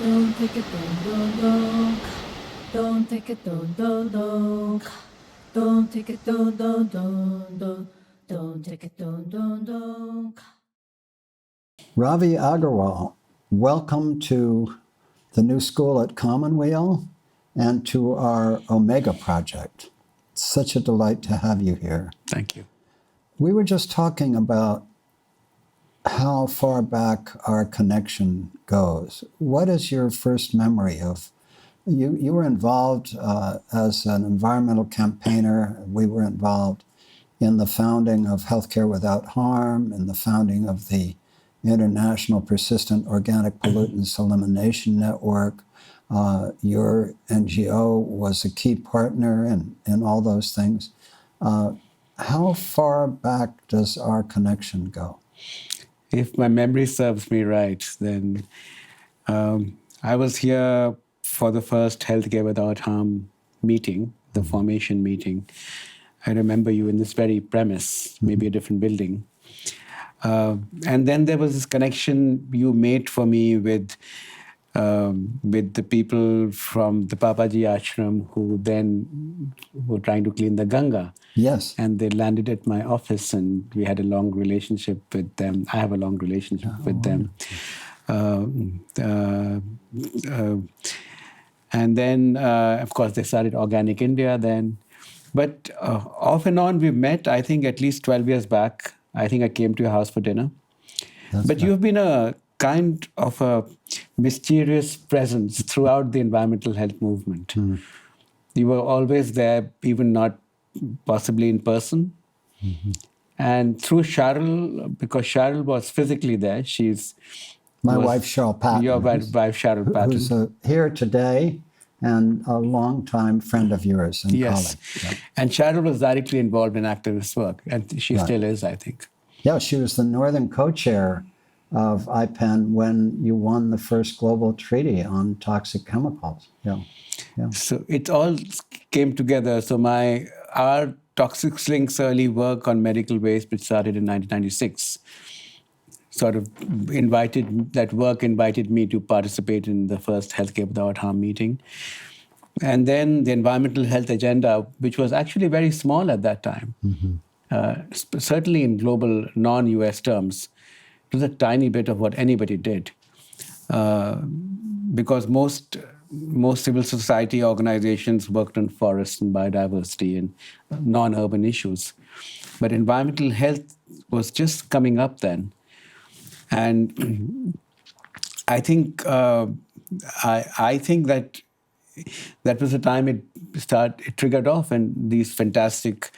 Don't take it, don't. Don't take it, don't. Don't take it, don't. Don't take it, don't. Ravi Agarwal, welcome to the new school at Commonweal and to our Omega project. It's such a delight to have you here. Thank you. We were just talking about how far back our connection goes. What is your first memory of? You were involved as an environmental campaigner. We were involved in the founding of Healthcare Without Harm and the founding of the International Persistent Organic Pollutants Elimination Network. Your NGO was a key partner in all those things. How far back does our connection go? If my memory serves me right, then I was here for the first Healthcare Without Harm meeting, the formation meeting. I remember you in this very premise, maybe a different building. And then there was this connection you made for me with the people from the Papaji ashram who then were trying to clean the Ganga. Yes. And they landed at my office, and we had a long relationship with them. I have a long relationship with them. And then, of course, they started Organic India then. But off and on, we met, I think, at least 12 years back. I think I came to your house for dinner. But you've been a kind of a mysterious presence throughout the environmental health movement. You were always there, even not possibly in person. And through Cheryl, because Cheryl was physically there, she's... My wife, Cheryl Patton. Your wife, Cheryl Patton. Who's here today and a longtime friend of yours and colleague. Yeah. And Cheryl was directly involved in activist work, and she still is, I think. Yeah, she was the Northern co-chair of IPEN when you won the first global treaty on toxic chemicals. Yeah. So it all came together. So our Toxic Links early work on medical waste, which started in 1996, sort of invited me to participate in the first Healthcare Without Harm meeting. And then the environmental health agenda, which was actually very small at that time, certainly in global non-US terms, it was a tiny bit of what anybody did. Because most civil society organizations worked on forests and biodiversity and non-urban issues. But environmental health was just coming up then. And I think I think that was the time it triggered off, and these fantastic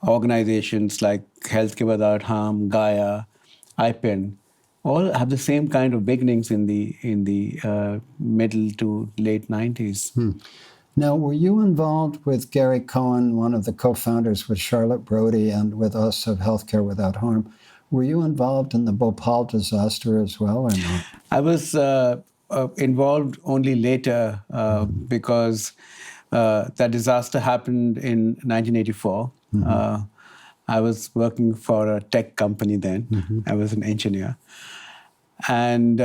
organizations like Healthcare Without Harm, Gaia, IPEN, all have the same kind of beginnings in the middle to late 90s. Now, were you involved with Gary Cohen, one of the co-founders with Charlotte Brody and with us of Healthcare Without Harm? Were you involved in the Bhopal disaster as well or not? I was involved only later because that disaster happened in 1984. I was working for a tech company then. I was an engineer. And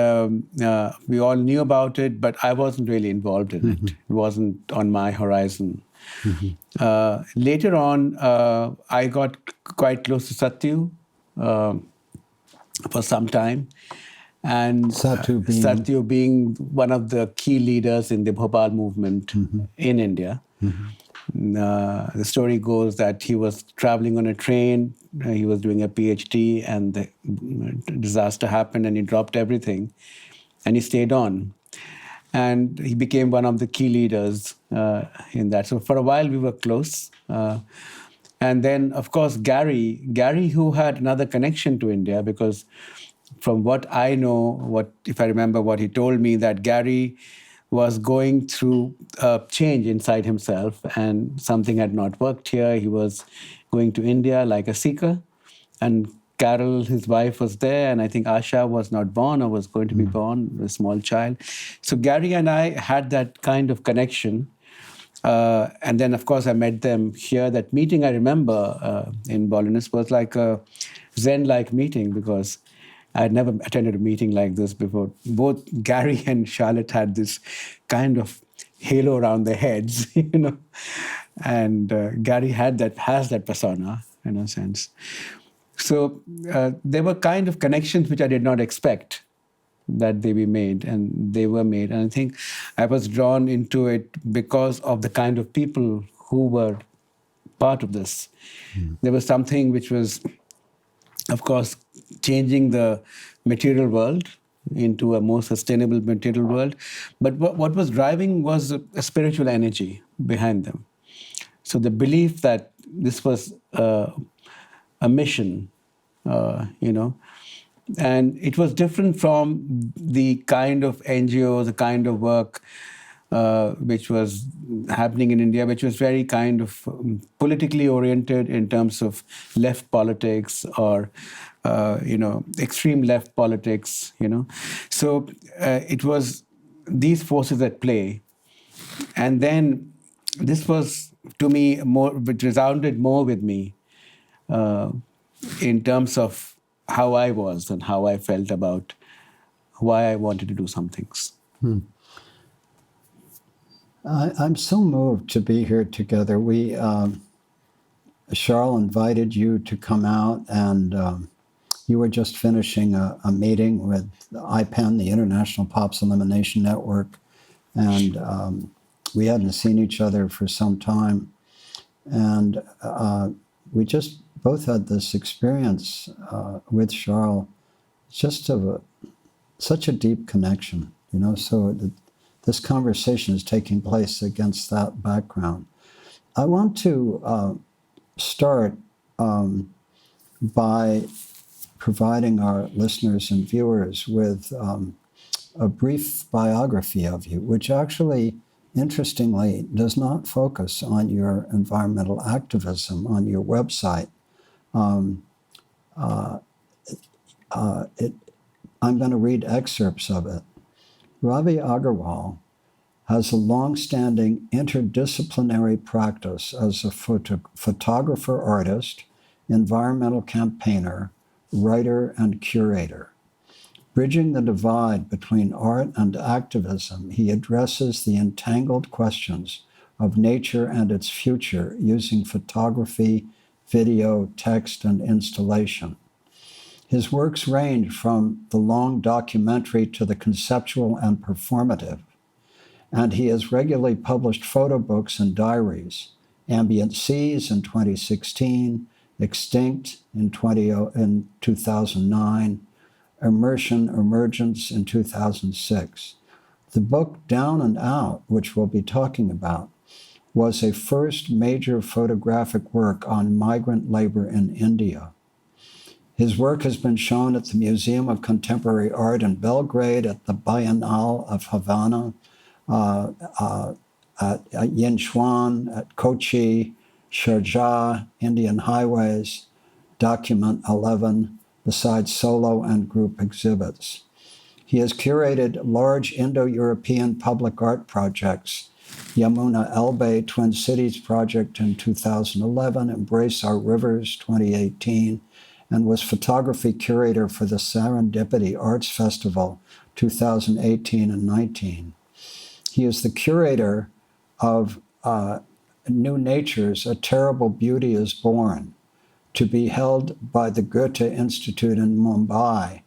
we all knew about it, but I wasn't really involved in it. It wasn't on my horizon. Later on, I got quite close to Satyu for some time. And Satyu being one of the key leaders in the Bhopal movement in India. The story goes that he was traveling on a train, he was doing a PhD, and the disaster happened and he dropped everything and he stayed on. And he became one of the key leaders in that. So for a while we were close. And then, of course, Gary, who had another connection to India, because from what I know, if I remember what he told me, that Gary was going through a change inside himself and something had not worked here. He was going to India like a seeker. And Carol, his wife, was there. And I think Asha was not born or was going to be born, a small child. So Gary and I had that kind of connection. And then, of course, I met them here. That meeting, I remember, in Bolinus was like a Zen-like meeting because I had never attended a meeting like this before. Both Gary and Charlotte had this kind of halo around their heads, and Gary has that persona in a sense. So there were kind of connections which I did not expect that they be made, and they were made. And I think I was drawn into it because of the kind of people who were part of this. There was something which was, of course, changing the material world into a more sustainable material world. But what was driving was a spiritual energy behind them. So the belief that this was a mission, and it was different from the kind of NGO, the kind of work which was happening in India, which was very kind of politically oriented in terms of left politics or, extreme left politics, So it was these forces at play. And then this was, to me, which resounded more with me in terms of how I was and how I felt about why I wanted to do some things. I'm so moved to be here together. Charles invited you to come out, and you were just finishing a meeting with IPEN, the International Pops Elimination Network, and we hadn't seen each other for some time. And we just both had this experience with Charles, just of such a deep connection, so this conversation is taking place against that background. I want to start by providing our listeners and viewers with a brief biography of you, which actually, interestingly, does not focus on your environmental activism on your website. I'm going to read excerpts of it. Ravi Agarwal has a long-standing interdisciplinary practice as a photographer-artist, environmental campaigner, writer, and curator. Bridging the divide between art and activism, he addresses the entangled questions of nature and its future using photography, video, text, and installation. His works range from the long documentary to the conceptual and performative, and he has regularly published photo books and diaries, Ambient Seas in 2016, Extinct in 2009, Emergence in 2006. The book Down and Out, which we'll be talking about, was a first major photographic work on migrant labor in India. His work has been shown at the Museum of Contemporary Art in Belgrade, at the Biennale of Havana, at Yinchuan, at Kochi, Sharjah, Indian Highways, Document 11, besides solo and group exhibits. He has curated large Indo-European public art projects, Yamuna Elbe Twin Cities Project in 2011, Embrace Our Rivers 2018, and was photography curator for the Serendipity Arts Festival 2018 and 19. He is the curator of New Nature's A Terrible Beauty is Born, to be held by the Goethe Institute in Mumbai.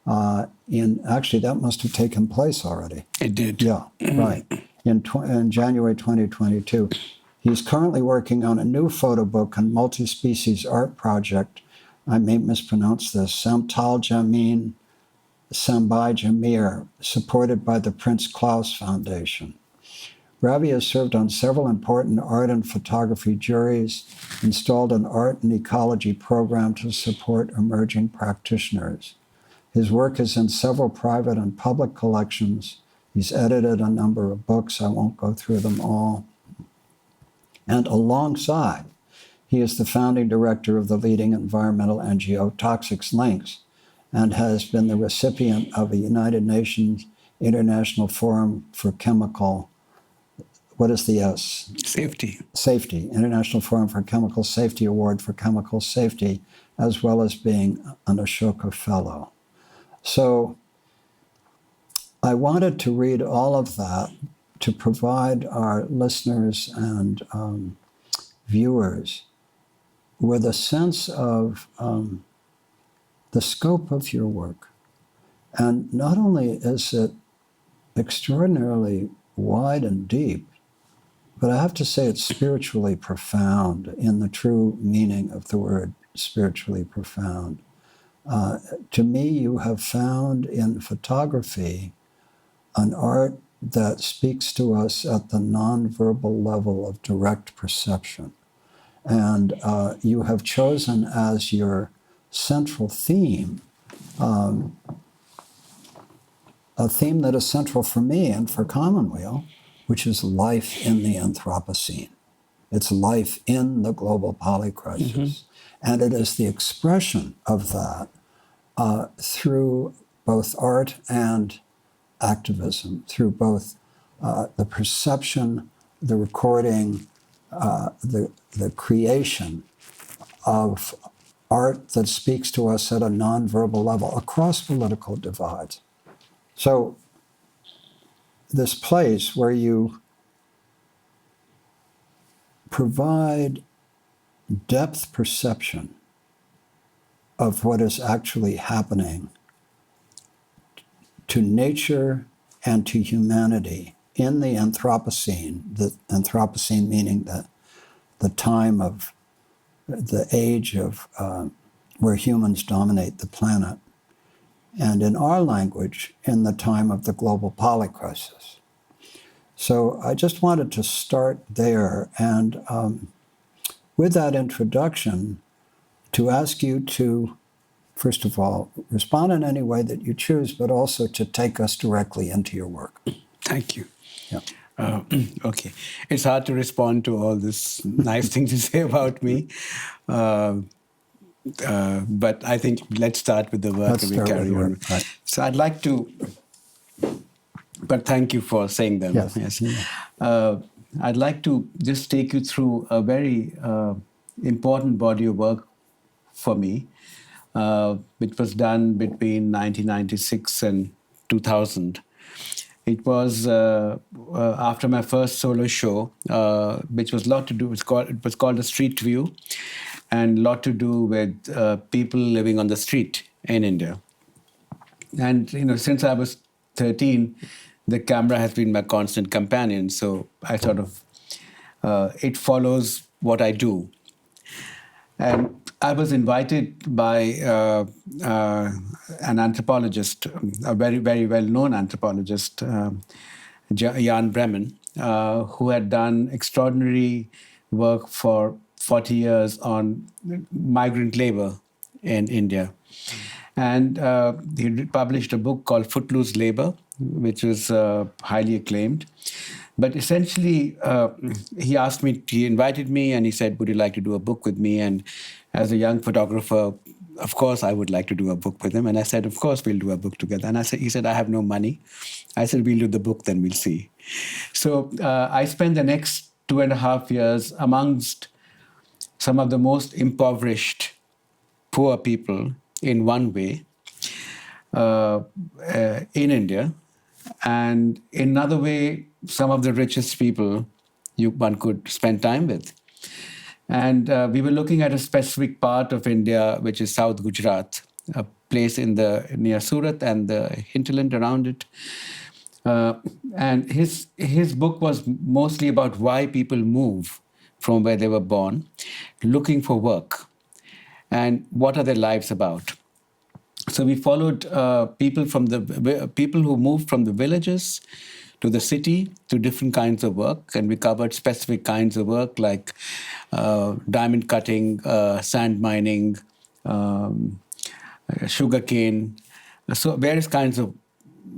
Actually, that must have taken place already. It did. Yeah, right. In January 2022. He's currently working on a new photo book and multi-species art project. I may mispronounce this, Samtal Jamin Sambai Jamir, supported by the Prince Claus Foundation. Ravi has served on several important art and photography juries, installed an art and ecology program to support emerging practitioners. His work is in several private and public collections. He's edited a number of books. I won't go through them all. And alongside, he is the founding director of the leading environmental NGO Toxics Links, and has been the recipient of a United Nations International Forum for Chemical, what is the S? Safety, International Forum for Chemical Safety Award for Chemical Safety, as well as being an Ashoka Fellow. So I wanted to read all of that to provide our listeners and viewers with a sense of the scope of your work. And not only is it extraordinarily wide and deep, but I have to say it's spiritually profound in the true meaning of the word spiritually profound. To me, you have found in photography an art that speaks to us at the nonverbal level of direct perception. And you have chosen as your central theme a theme that is central for me and for Commonweal, which is life in the Anthropocene. It's life in the global polycrisis. Mm-hmm. And it is the expression of that through both art and activism, through both the perception, the recording, the creation of art that speaks to us at a nonverbal level across political divides. So this place where you provide depth perception of what is actually happening to nature and to humanity in the Anthropocene meaning the time of the age of where humans dominate the planet, and in our language, in the time of the global polycrisis. So I just wanted to start there, and with that introduction, to ask you to, first of all, respond in any way that you choose, but also to take us directly into your work. Thank you. Yeah. Okay. It's hard to respond to all this nice things you say about me. But I think let's start with the work and we carry on. Right. So I'd like to, but thank you for saying them. Yes. I'd like to just take you through a very important body of work for me, which was done between 1996 and 2000. It was after my first solo show, which was a lot to do. It was called A Street View, and a lot to do with people living on the street in India. And since I was 13, the camera has been my constant companion. So I sort of it follows what I do. And I was invited by an anthropologist, a very, very well-known anthropologist, Jan Bremen, who had done extraordinary work for 40 years on migrant labor in India. And he published a book called Footloose Labor, which was highly acclaimed. But essentially, he invited me and he said, would you like to do a book with me? And as a young photographer, of course, I would like to do a book with him. And I said, of course, we'll do a book together. And he said, I have no money. I said, we'll do the book, then we'll see. So I spent the next 2.5 years amongst some of the most impoverished, poor people in one way in India. And in another way, some of the richest people one could spend time with. And we were looking at a specific part of India, which is South Gujarat, a place near Surat and the hinterland around it. And his book was mostly about why people move from where they were born, looking for work, and what are their lives about. So we followed people who moved from the villages to the city to different kinds of work, and we covered specific kinds of work like diamond cutting, sand mining, sugarcane, so various kinds of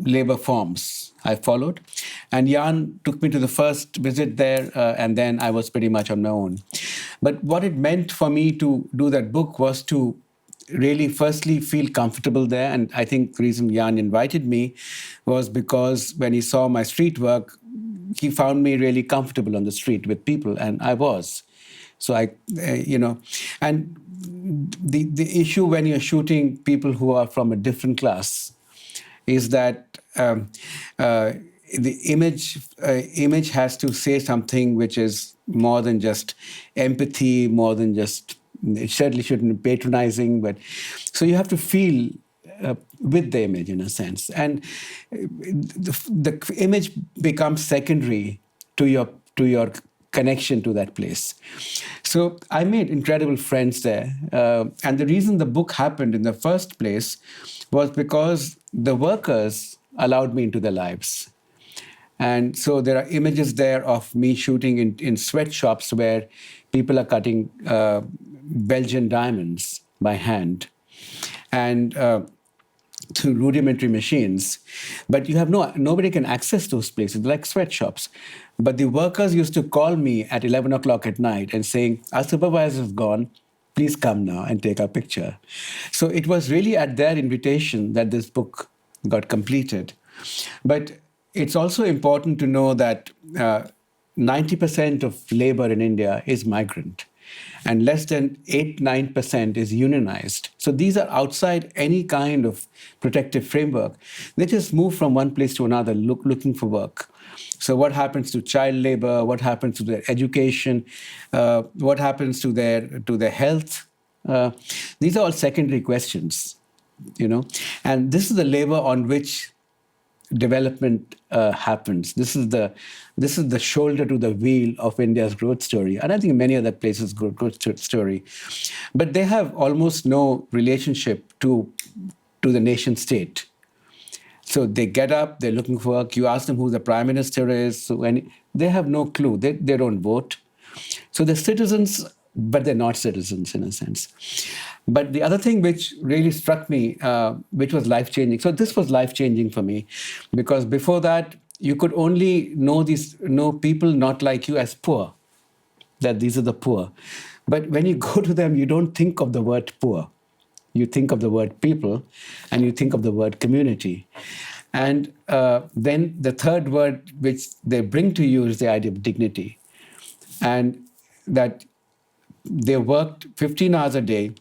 labor forms I followed. And Jan took me to the first visit there, and then I was pretty much on my own. But what it meant for me to do that book was to really firstly feel comfortable there. And I think the reason Jan invited me was because when he saw my street work, he found me really comfortable on the street with people, and I was. So and the issue when you're shooting people who are from a different class is that the image has to say something which is more than just empathy, more than just, it certainly shouldn't be patronizing, but so you have to feel with the image in a sense, and the image becomes secondary to your connection to that place. So I made incredible friends there. And the reason the book happened in the first place was because the workers allowed me into their lives. And so there are images there of me shooting in sweatshops where people are cutting Belgian diamonds by hand. And through rudimentary machines, but you have nobody can access those places. They're like sweatshops. But the workers used to call me at 11 o'clock at night and saying, "Our supervisor is gone. Please come now and take our picture." So it was really at their invitation that this book got completed. But it's also important to know that 90% of labor in India is migrant, and less than 8-9% is unionized. So these are outside any kind of protective framework. They just move from one place to another looking for work. So what happens to child labor? What happens to their education? What happens to their health? These are all secondary questions, and this is the labor on which development happens. This is the shoulder to the wheel of India's growth story, and I think many other places' growth story. But they have almost no relationship to the nation state. So they get up, they're looking for work. You ask them who the prime minister is, they have no clue. They don't vote. So they're citizens, but they're not citizens in a sense. But the other thing which really struck me, which was life-changing, so this was life-changing for me, because before that, you could only know people not like you as poor, that these are the poor. But when you go to them, you don't think of the word poor. You think of the word people, and you think of the word community. And then the third word which they bring to you is the idea of dignity. And that they worked 15 hours a day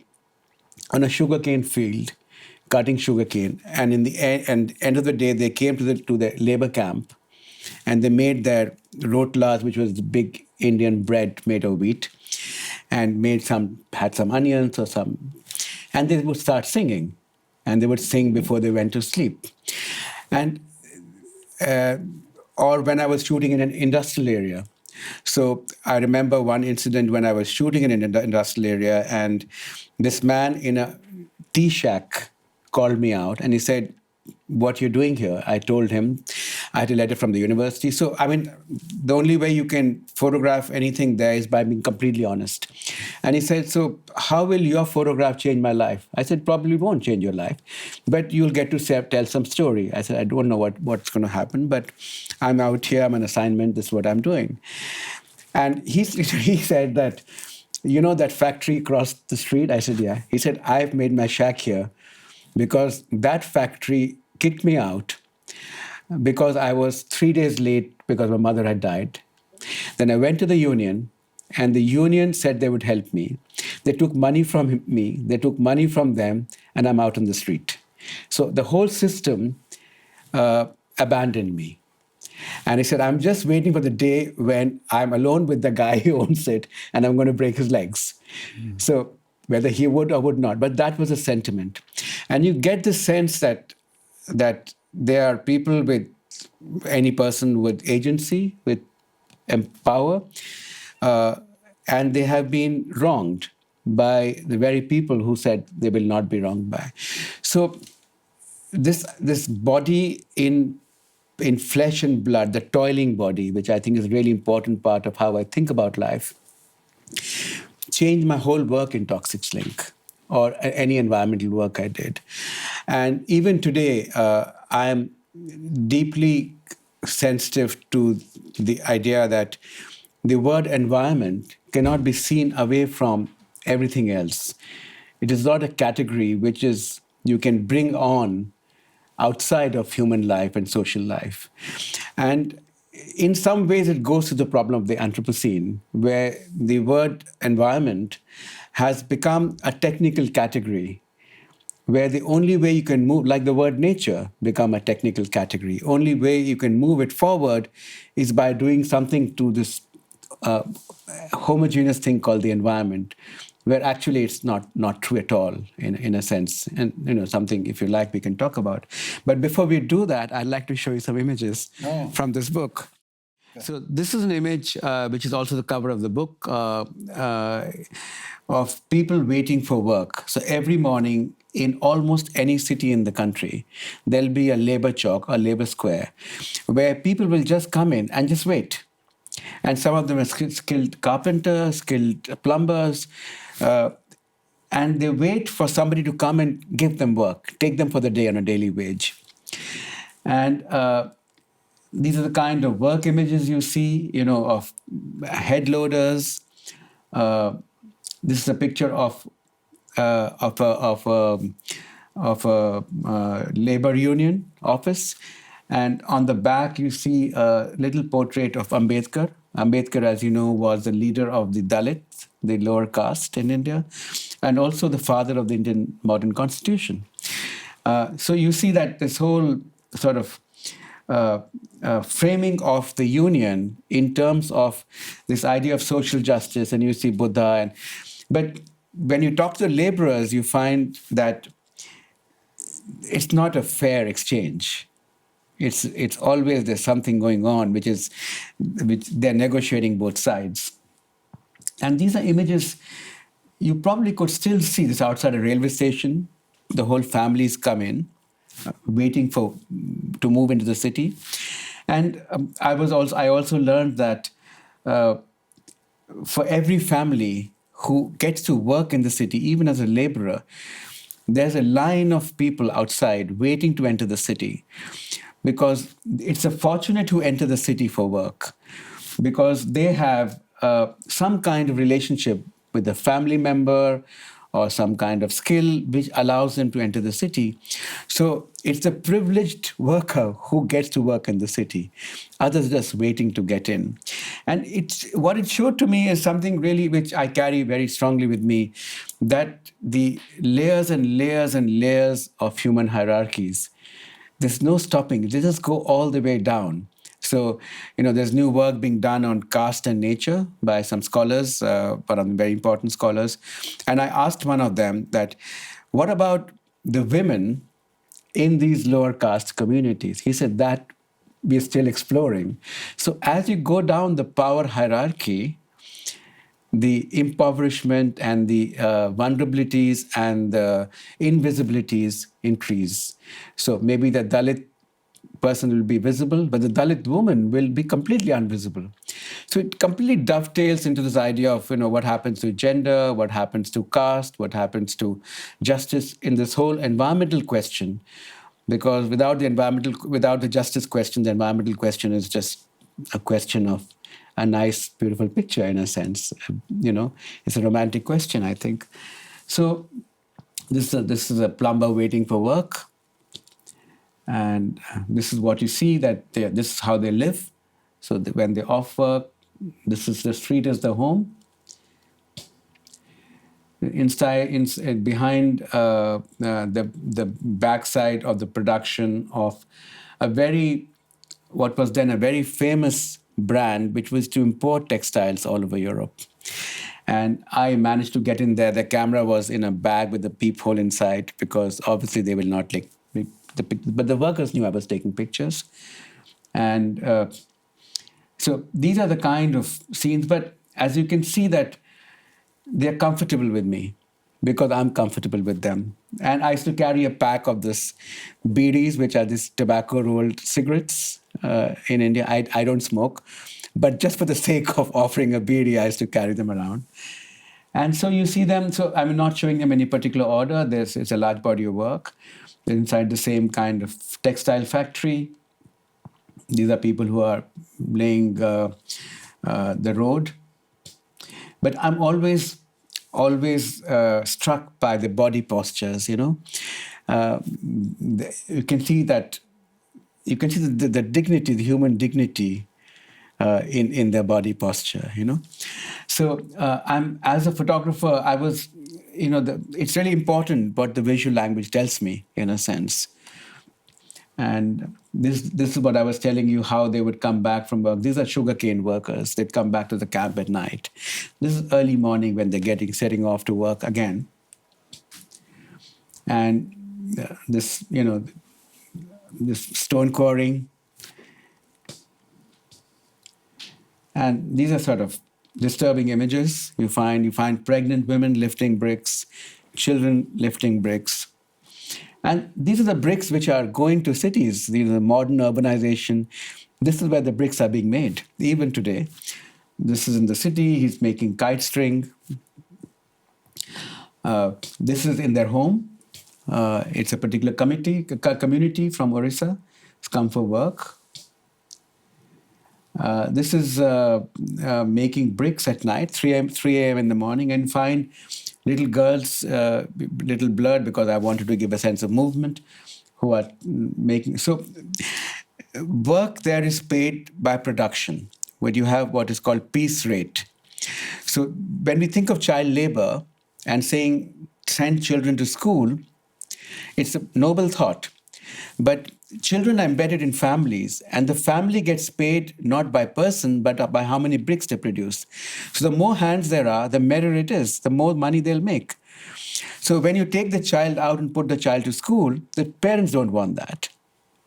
on a sugarcane field, cutting sugarcane. And in the end of the day, they came to the labor camp, and they made their rotlas, which was the big Indian bread made of wheat, and had some onions or some, and they would start singing, and they would sing before they went to sleep. And or when I was shooting in an industrial area. So I remember one incident when I was shooting in an industrial area, and this man in a tea shack called me out, and he said, "What you're doing here?" I told him I had a letter from the university. So, I mean, the only way you can photograph anything there is by being completely honest. And he said, "So how will your photograph change my life?" I said, "Probably won't change your life, but you'll get to tell some story." I said, "I don't know what's going to happen, but I'm out here, I'm on assignment, this is what I'm doing." And he said that, that factory across the street? I said, "Yeah." He said, "I've made my shack here because that factory kicked me out because I was 3 days late because my mother had died. Then I went to the union, and the union said they would help me. They took money from me, they took money from them, and I'm out on the street." So the whole system abandoned me. And he said, "I'm just waiting for the day when I'm alone with the guy who owns it, and I'm going to break his legs." So whether he would or would not, but that was a sentiment. And you get the sense that there are people any person with agency, with power, and they have been wronged by the very people who said they will not be wronged by. So this body in flesh and blood, the toiling body, which I think is a really important part of how I think about life, changed my whole work in Toxics Link or any environmental work I did. And even today, I am deeply sensitive to the idea that the word environment cannot be seen away from everything else. It is not a category which you can bring on outside of human life and social life. And in some ways, it goes to the problem of the Anthropocene, where the word environment has become a technical category, where the only way you can move, like the word nature, become a technical category. Only way you can move it forward is by doing something to this uh, homogeneous thing called the environment, where actually it's not true at all in a sense. And something, if you like, we can talk about. But before we do that, I'd like to show you some images from this book. So this is an image which is also the cover of the book of people waiting for work. So every morning in almost any city in the country, there'll be a labor chalk or labor square where people will just come in and just wait. And some of them are skilled carpenters, skilled plumbers, and they wait for somebody to come and give them work, take them for the day on a daily wage. And these are the kind of work images you see, of head loaders. This is a picture of a labor union office, and on the back you see a little portrait of Ambedkar. Ambedkar, as you know, was the leader of the Dalits, the lower caste in India, and also the father of the Indian modern constitution. So you see that this whole sort of framing of the union in terms of this idea of social justice, and you see Buddha. But when you talk to the laborers, you find that it's not a fair exchange. It's always there's something going on, which they're negotiating both sides. And these are images you probably could still see this outside a railway station. The whole families come in, waiting to move into the city. And I also learned that for every family who gets to work in the city, even as a laborer, there's a line of people outside waiting to enter the city, because it's a fortunate who enter the city for work, because they have some kind of relationship with a family member or some kind of skill which allows them to enter the city. So it's the privileged worker who gets to work in the city. Others just waiting to get in. And what it showed to me is something really which I carry very strongly with me, that the layers and layers and layers of human hierarchies, there's no stopping. They just go all the way down. So, there's new work being done on caste and nature by some scholars, but very important scholars. And I asked one of them that, what about the women in these lower caste communities? He said that we're still exploring. So as you go down the power hierarchy, the impoverishment and the vulnerabilities and the invisibilities increase. So maybe the Dalit person will be visible, but the Dalit woman will be completely invisible. So it completely dovetails into this idea of what happens to gender, what happens to caste, what happens to justice in this whole environmental question. Because without the justice question, the environmental question is just a question of a nice, beautiful picture in a sense. It's a romantic question, I think. So this is a plumber waiting for work. And this is what you see, that this is how they live. So when they're off work, this is the street is the home. Behind the backside of the production of what was then a very famous brand, which was to import textiles all over Europe. And I managed to get in there. The camera was in a bag with a peephole inside, because obviously they will not but the workers knew I was taking pictures. And so these are the kind of scenes. But as you can see that they're comfortable with me because I'm comfortable with them. And I used to carry a pack of this bidis, which are these tobacco-rolled cigarettes in India. I don't smoke, but just for the sake of offering a bidi, I used to carry them around. And so you see them. So I'm not showing them any particular order. It's a large body of work. They're inside the same kind of textile factory. These are people who are laying the road. But I'm always struck by the body postures. You can see that. You can see the dignity, the human dignity in their body posture, So I'm as a photographer, I was, it's really important what the visual language tells me, in a sense. And this is what I was telling you, how they would come back from work. These are sugarcane workers. They'd come back to the camp at night. This is early morning when they're setting off to work again. And this stone quarrying. And these are sort of disturbing images. You find pregnant women lifting bricks, children lifting bricks. And these are the bricks which are going to cities. These are modern urbanization. This is where the bricks are being made, even today. This is in the city. He's making kite string. This is in their home. It's a particular community from Orissa. It's come for work. This is making bricks at night, 3 a.m. in the morning, and find little girls, little blurred because I wanted to give a sense of movement, who are making. So work there is paid by production, where you have what is called piece rate. So when we think of child labor and saying send children to school, it's a noble thought. But children are embedded in families, and the family gets paid not by person, but by how many bricks they produce. So the more hands there are, the merrier it is, the more money they'll make. So when you take the child out and put the child to school, the parents don't want that,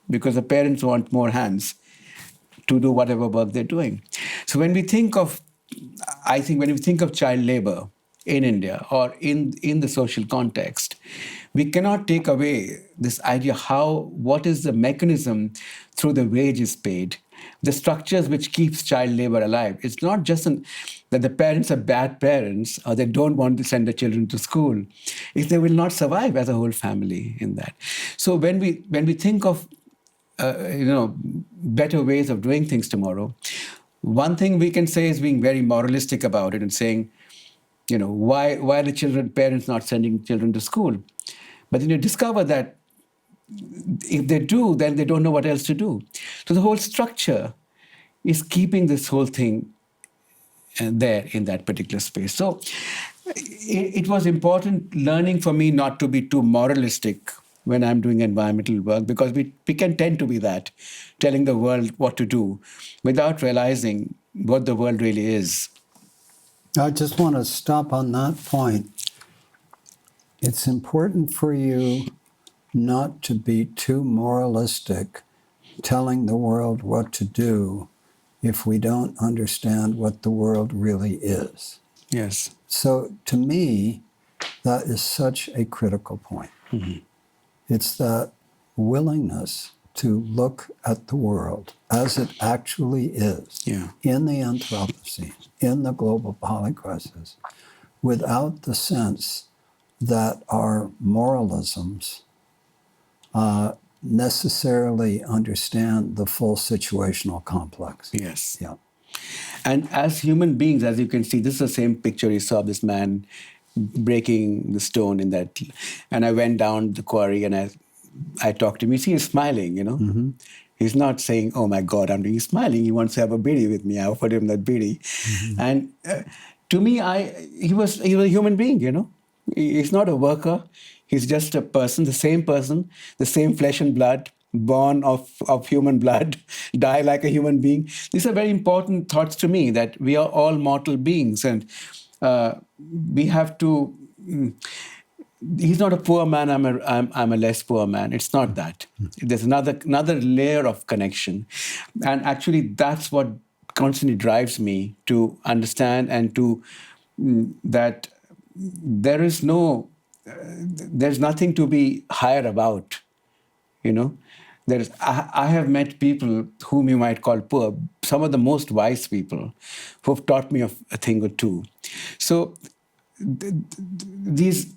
because the parents want more hands to do whatever work they're doing. So when we think of child labor in India or in the social context, we cannot take away this idea what is the mechanism through the wage is paid, the structures which keeps child labor alive. It's not just that the parents are bad parents or they don't want to send their children to school. If they will not survive as a whole family in that. So when we think of better ways of doing things tomorrow, one thing we can say is being very moralistic about it and saying, why are the parents not sending children to school? But then you discover that if they do, then they don't know what else to do. So the whole structure is keeping this whole thing there in that particular space. So it was important learning for me not to be too moralistic when I'm doing environmental work, because we can tend to be that, telling the world what to do without realizing what the world really is. I just want to stop on that point. It's important for you not to be too moralistic, telling the world what to do if we don't understand what the world really is. Yes. So to me, that is such a critical point. Mm-hmm. It's that willingness to look at the world as it actually is, in the Anthropocene, in the global polycrisis, without the sense that our moralisms necessarily understand the full situational complex. Yes. Yeah. And as human beings, as you can see, this is the same picture you saw, this man breaking the stone in that. And I went down the quarry and I talked to him. You see, he's smiling, Mm-hmm. He's not saying, oh my God, he's smiling. He wants to have a bidi with me. I offered him that bidi. Mm-hmm. And to me, he was a human being, He's not a worker. He's just a person, the same flesh and blood, born of human blood, die like a human being. These are very important thoughts to me, that we are all mortal beings, and we have to. He's not a poor man. I'm a less poor man. It's not that. There's another layer of connection, and actually that's what constantly drives me to understand and to that. There's nothing to be higher about, I have met people whom you might call poor, some of the most wise people who've taught me a thing or two. So these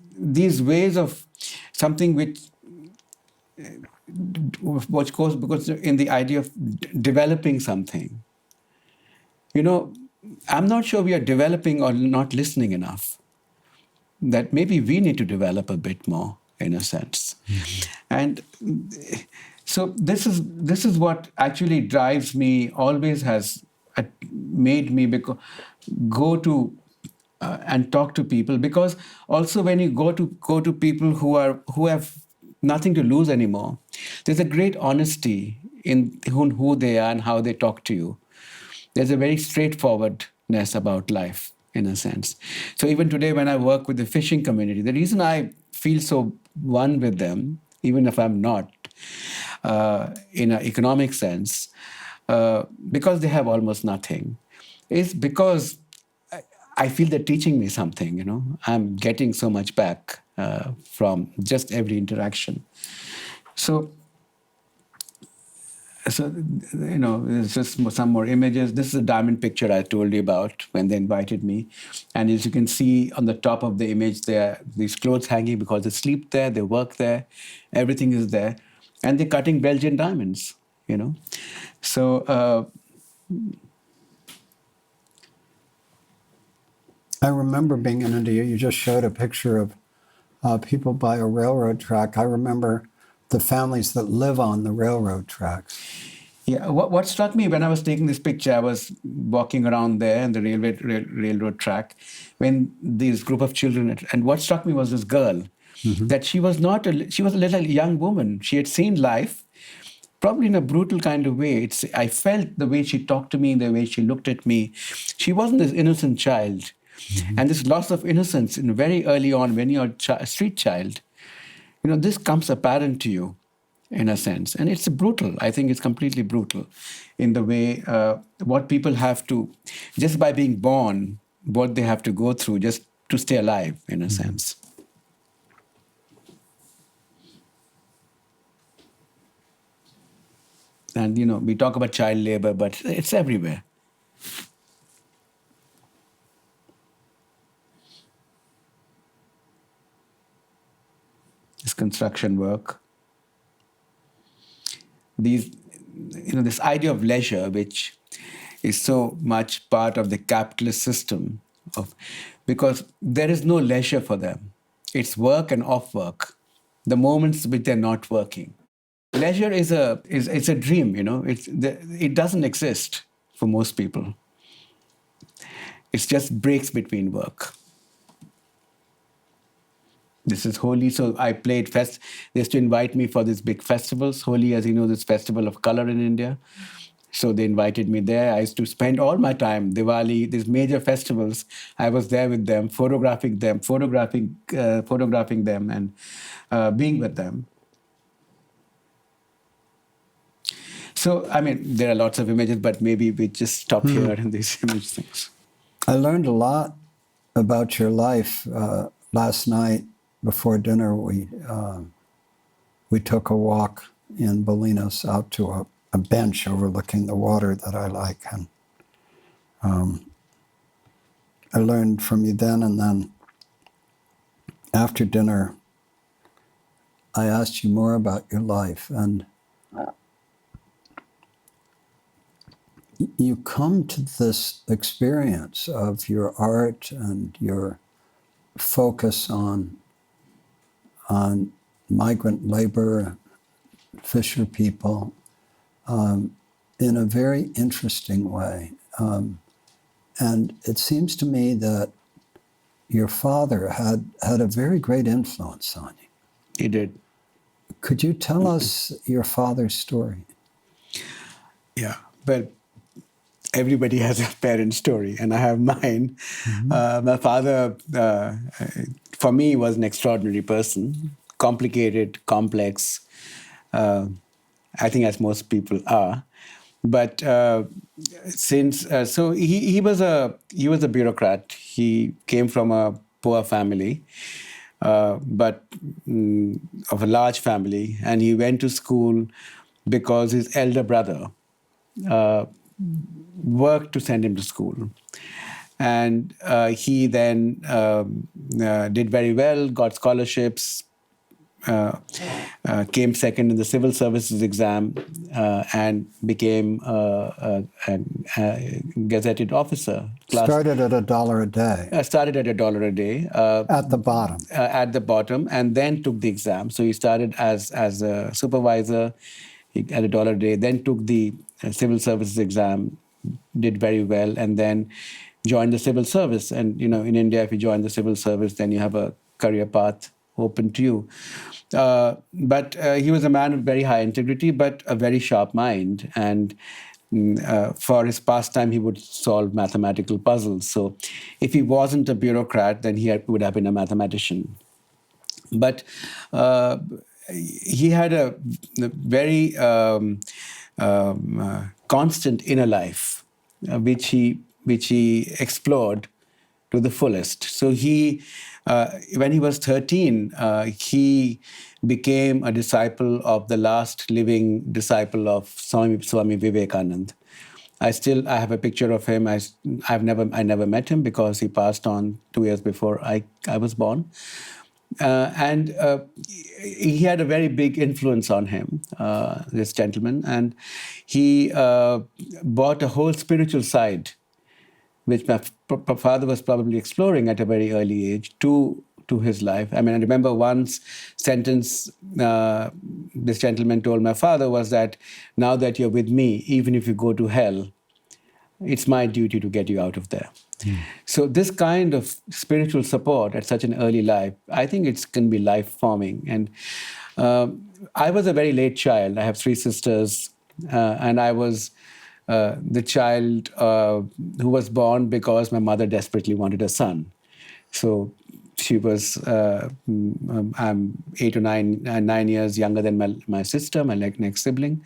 ways of something which goes because in the idea of developing something, I'm not sure we are developing or not listening enough. That maybe we need to develop a bit more, in a sense. Mm-hmm. And so this is what actually drives me, always has made me go to and talk to people, because also when you go to people who have nothing to lose anymore, there's a great honesty in who they are and how they talk to you. There's a very straightforwardness about life, in a sense. So even today, when I work with the fishing community, the reason I feel so one with them, even if I'm not, in an economic sense, because they have almost nothing, is because I feel they're teaching me something. I'm getting so much back from just every interaction. So, there's just some more images. This is a diamond picture I told you about when they invited me. And as you can see on the top of the image, there are these clothes hanging because they sleep there, they work there, everything is there. And they're cutting Belgian diamonds. So, I remember being in India. You just showed a picture of people by a railroad track. I remember the families that live on the railroad tracks. yeah, what struck me when I was taking this picture, I was walking around there in the railroad track when this group of children, and what struck me was this girl, that she was she was a little young woman. She had seen life, probably in a brutal kind of way. I felt the way she talked to me, the way she looked at me. She wasn't this innocent child. And this loss of innocence in very early on, when you're a street child, this comes apparent to you, in a sense. And it's brutal. I think it's completely brutal in the way what people have to, just by being born, what they have to go through just to stay alive, in a sense. And, we talk about child labor, but it's everywhere. This construction work. This idea of leisure, which is so much part of the capitalist system, because there is no leisure for them. It's work and off work, the moments which they're not working. Leisure is a dream, it doesn't exist for most people. It's just breaks between work. This is Holi, so I played they used to invite me for these big festivals. Holi, as you know, this festival of color in India. So they invited me there. I used to spend all my time, Diwali, these major festivals. I was there with them, photographing them, and being with them. So, there are lots of images, but maybe we just stop here in these image things. I learned a lot about your life last night. Before dinner, we took a walk in Bolinas out to a bench overlooking the water that I like, and I learned from you then. And then after dinner, I asked you more about your life, and you come to this experience of your art and your focus on migrant labor, fisher people, in a very interesting way. And it seems to me that your father had a very great influence on you. He did. Could you tell us your father's story? Yeah, well, everybody has a parent story, and I have mine. My father, for me, was an extraordinary person, complicated, complex, I think as most people are. But so he was a bureaucrat. He came from a poor family, but of a large family, and he went to school because his elder brother worked to send him to school. And he then did very well, got scholarships, came second in the civil services exam, and became a gazetted officer. Started at $1 a day. Started at $1 a day. At the bottom. At the bottom, and then took the exam. So he started as a supervisor at $1 a day, then took the civil services exam, did very well, and then joined the civil service. And in India, if you join the civil service, then you have a career path open to you. But he was a man of very high integrity, but a very sharp mind. And for his pastime, he would solve mathematical puzzles. So if he wasn't a bureaucrat, then he would have been a mathematician. But he had a very constant inner life, which he explored to the fullest. So when he was 13, he became a disciple of the last living disciple of Swami Vivekananda. I have a picture of him. I never met him because he passed on 2 years before I was born. And he had a very big influence on him, this gentleman. And he brought a whole spiritual side, which my father was probably exploring at a very early age, to his life. I mean, I remember one sentence this gentleman told my father was that, now that you're with me, even if you go to hell, it's my duty to get you out of there. So this kind of spiritual support at such an early life, I think it can be life-forming. And I was a very late child. I have 3 sisters, and I was the child who was born because my mother desperately wanted a son. So she was, I'm 8 or 9 years younger than my sister, my next sibling.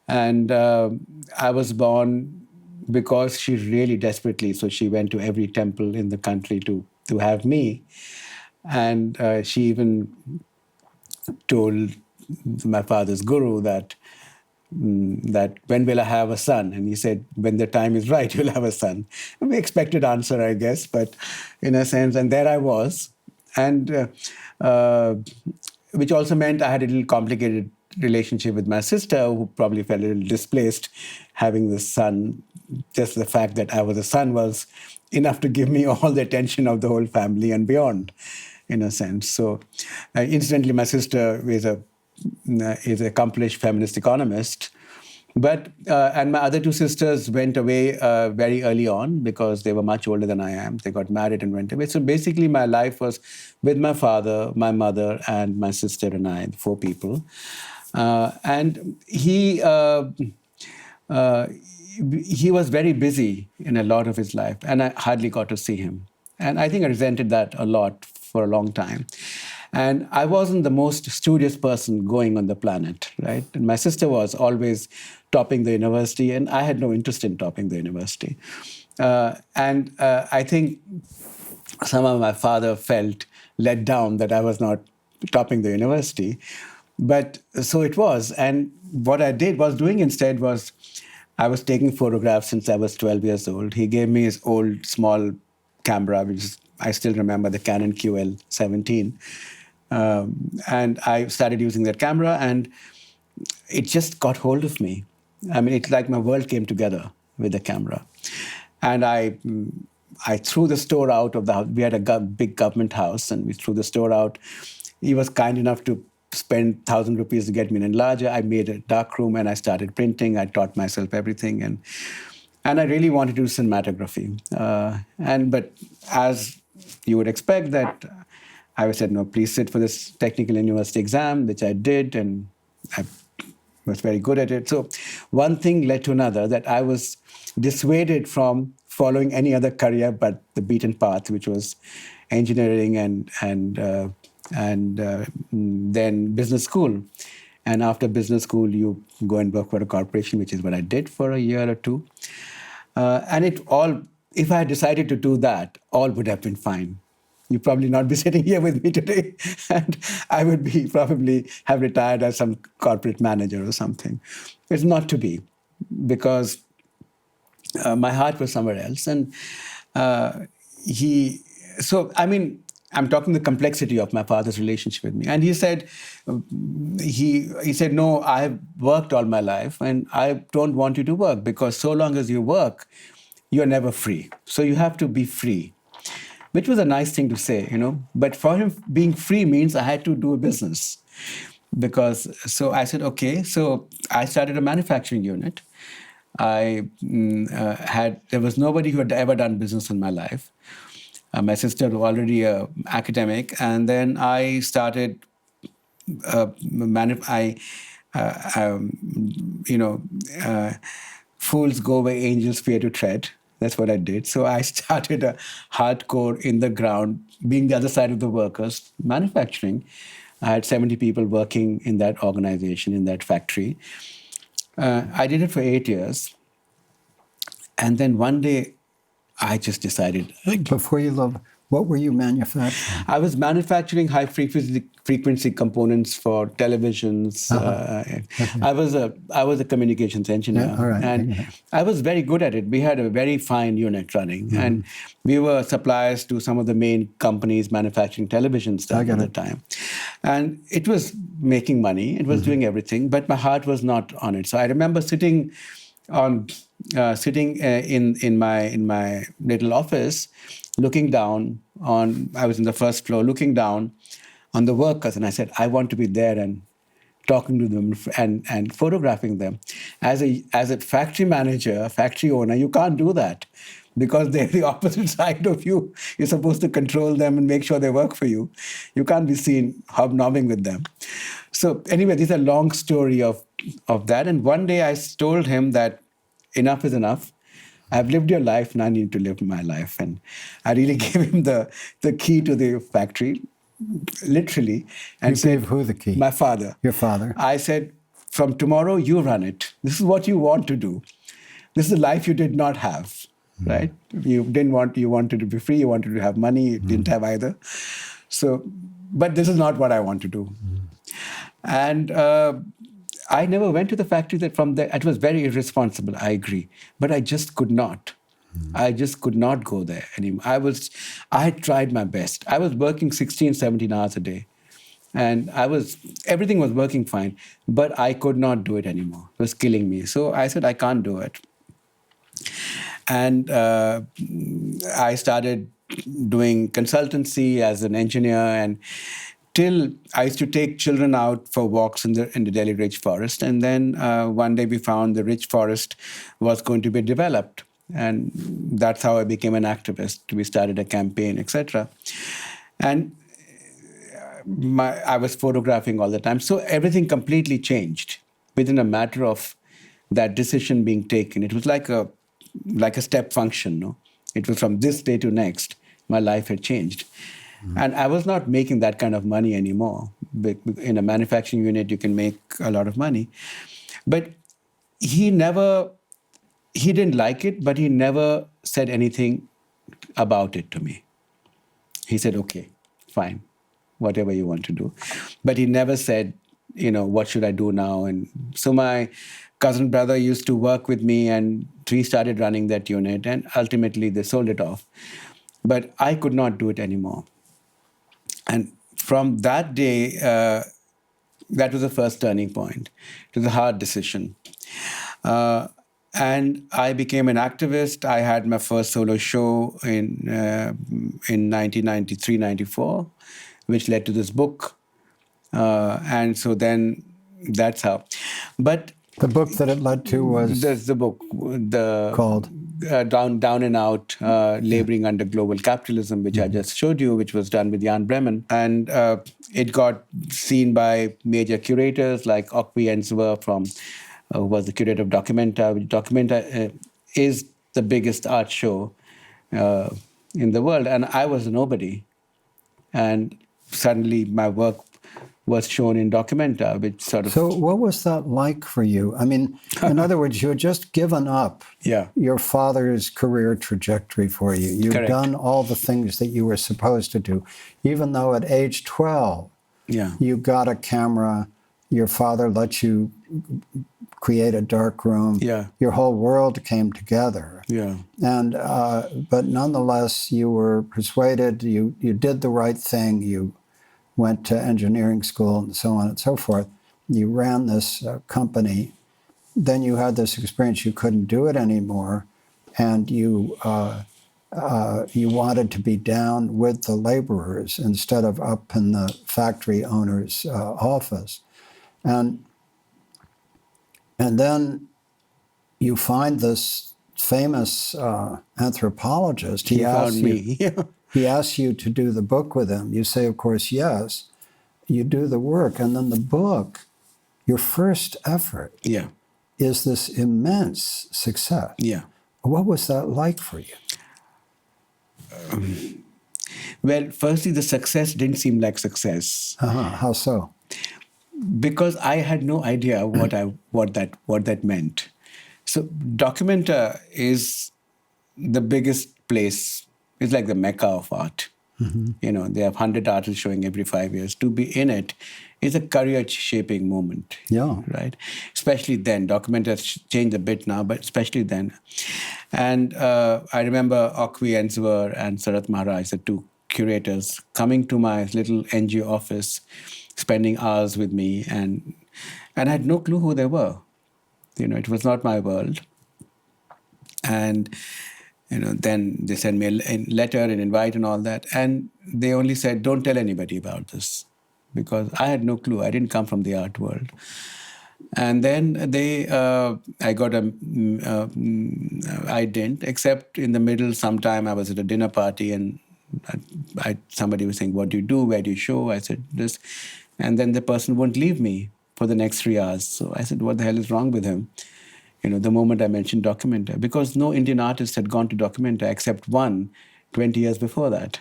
And I was born because she really desperately, so she went to every temple in the country to have me. And she even told my father's guru that when will I have a son? And he said, when the time is right, you'll have a son. We expected answer, I guess, but in a sense, and there I was. And which also meant I had a little complicated relationship with my sister, who probably felt a little displaced having this son. Just the fact that I was a son was enough to give me all the attention of the whole family and beyond, in a sense. So, incidentally, my sister is an accomplished feminist economist. But and my other 2 sisters went away very early on because they were much older than I am. They got married and went away. So basically, my life was with my father, my mother, and my sister and I, 4 people. And he was very busy in a lot of his life, and I hardly got to see him. And I think I resented that a lot for a long time. And I wasn't the most studious person going on the planet, right? And my sister was always topping the university, and I had no interest in topping the university. And I think somehow my father felt let down that I was not topping the university. But so it was. And what I was doing instead was, I was taking photographs since I was 12 years old. He gave me his old small camera, which is, I still remember, the Canon QL-17. And I started using that camera, and it just got hold of me. I mean, it's like my world came together with the camera. And I threw the store out of the house. We had a big government house, and we threw the store out. He was kind enough to spend 1,000 rupees to get me an enlarger. I made a dark room, and I started printing. I taught myself everything. And I really wanted to do cinematography. But as you would expect, that I said, no, please sit for this technical university exam, which I did, and I was very good at it. So one thing led to another, that I was dissuaded from following any other career but the beaten path, which was engineering and then business school. And after business school, you go and work for a corporation, which is what I did for a year or 2. And if I had decided to do that, all would have been fine. You'd probably not be sitting here with me today, and I would probably have retired as some corporate manager or something. It's not to be, because my heart was somewhere else. And I'm talking the complexity of my father's relationship with me. And he said, no, I have worked all my life, and I don't want you to work, because so long as you work, you're never free. So you have to be free. Which was a nice thing to say, But for him, being free means I had to do a business. So I said, okay. So I started a manufacturing unit. There was nobody who had ever done business in my life. My sister was already an academic, and then I started fools go where angels fear to tread. That's what I did. So I started a hardcore in the ground, being the other side of the workers, manufacturing. I had 70 people working in that organization, in that factory. I did it for 8 years. And then one day, I just decided. Before you left, what were you manufacturing? I was manufacturing high frequency components for televisions. Okay. I was a communications engineer, all right. And I was very good at it. We had a very fine unit running, and we were suppliers to some of the main companies manufacturing television stuff at the time. And it was making money. It was doing everything, but my heart was not on it. So I remember sitting in my little office, looking down on. I was in the first floor, looking down on the workers, and I said, I want to be there and talking to them and photographing them. As a factory manager, factory owner, you can't do that because they're the opposite side of you. You're supposed to control them and make sure they work for you. You can't be seen hobnobbing with them. So anyway, this is a long story of that. And one day I told him that enough is enough. I've lived your life and I need to live my life. And I really gave him the key to the factory, literally. And you gave who the key? My father. Your father. I said, from tomorrow, you run it. This is what you want to do. This is a life you did not have, right? You wanted to be free, you wanted to have money, you didn't have either. So, but this is not what I want to do. And I never went to the factory from there. It was very irresponsible, I agree. But I just could not. I just could not go there anymore. I had tried my best. I was working 16, 17 hours a day. And everything was working fine, but I could not do it anymore. It was killing me. So I said, I can't do it. And I started doing consultancy as an engineer, and till I used to take children out for walks in the Delhi Rich Forest. And then one day we found the Rich Forest was going to be developed. And that's how I became an activist. We started a campaign, etc. And I was photographing all the time. So everything completely changed within a matter of that decision being taken. It was like a step function. No? It was from this day to next, my life had changed. And I was not making that kind of money anymore. In a manufacturing unit, you can make a lot of money. But he didn't like it, but he never said anything about it to me. He said, okay, fine, whatever you want to do. But he never said, what should I do now? And so my cousin brother used to work with me, and he started running that unit, and ultimately they sold it off. But I could not do it anymore. And from that day, that was the first turning point. It was a hard decision. And I became an activist. I had my first solo show in 1993, 94, which led to this book. And so then that's how. But the book that it led to was? There's the book. Called? Down and Out, Laboring Under Global Capitalism, which I just showed you, which was done with Jan Bremen. And it got seen by major curators like Okwi Enswer, who was the curator of Documenta. Documenta is the biggest art show in the world. And I was a nobody. And suddenly my work was shown in Documenta, which sort of... So what was that like for you? I mean, in other words, you had just given up your father's career trajectory for you. You'd Correct. done all the things that you were supposed to do, even though at age 12, you got a camera, your father let you create a dark room. Your whole world came together. And but nonetheless, you were persuaded, you did the right thing, you went to engineering school and so on and so forth. You ran this company. Then you had this experience, you couldn't do it anymore, and you wanted to be down with the laborers instead of up in the factory owner's office. And then you find this famous anthropologist. He found me. He asks you to do the book with him. You say, of course, yes. You do the work, and then the book, your first effort, is this immense success. What was that like for you? Well, firstly, the success didn't seem like success. How so? Because I had no idea what that meant. So Documenta is the biggest place. It's like the Mecca of art. You know, they have 100 artists showing every 5 years. To be in it is a career-shaping moment. Right? Especially then. Documenta has changed a bit now, but especially then. And I remember Okwi Enswer and Sarat Maharaj, the two curators, coming to my little NGO office, spending hours with me, and I had no clue who they were. You know, it was not my world. And you know, then they sent me a letter, an invite and all that. And they only said, don't tell anybody about this. Because I had no clue. I didn't come from the art world. And then I got I didn't, except in the middle sometime I was at a dinner party and somebody was saying, what do you do? Where do you show? I said, this. And then the person wouldn't leave me for the next 3 hours. So I said, what the hell is wrong with him? You know, the moment I mentioned Documenta, because no Indian artist had gone to Documenta except one 20 years before that.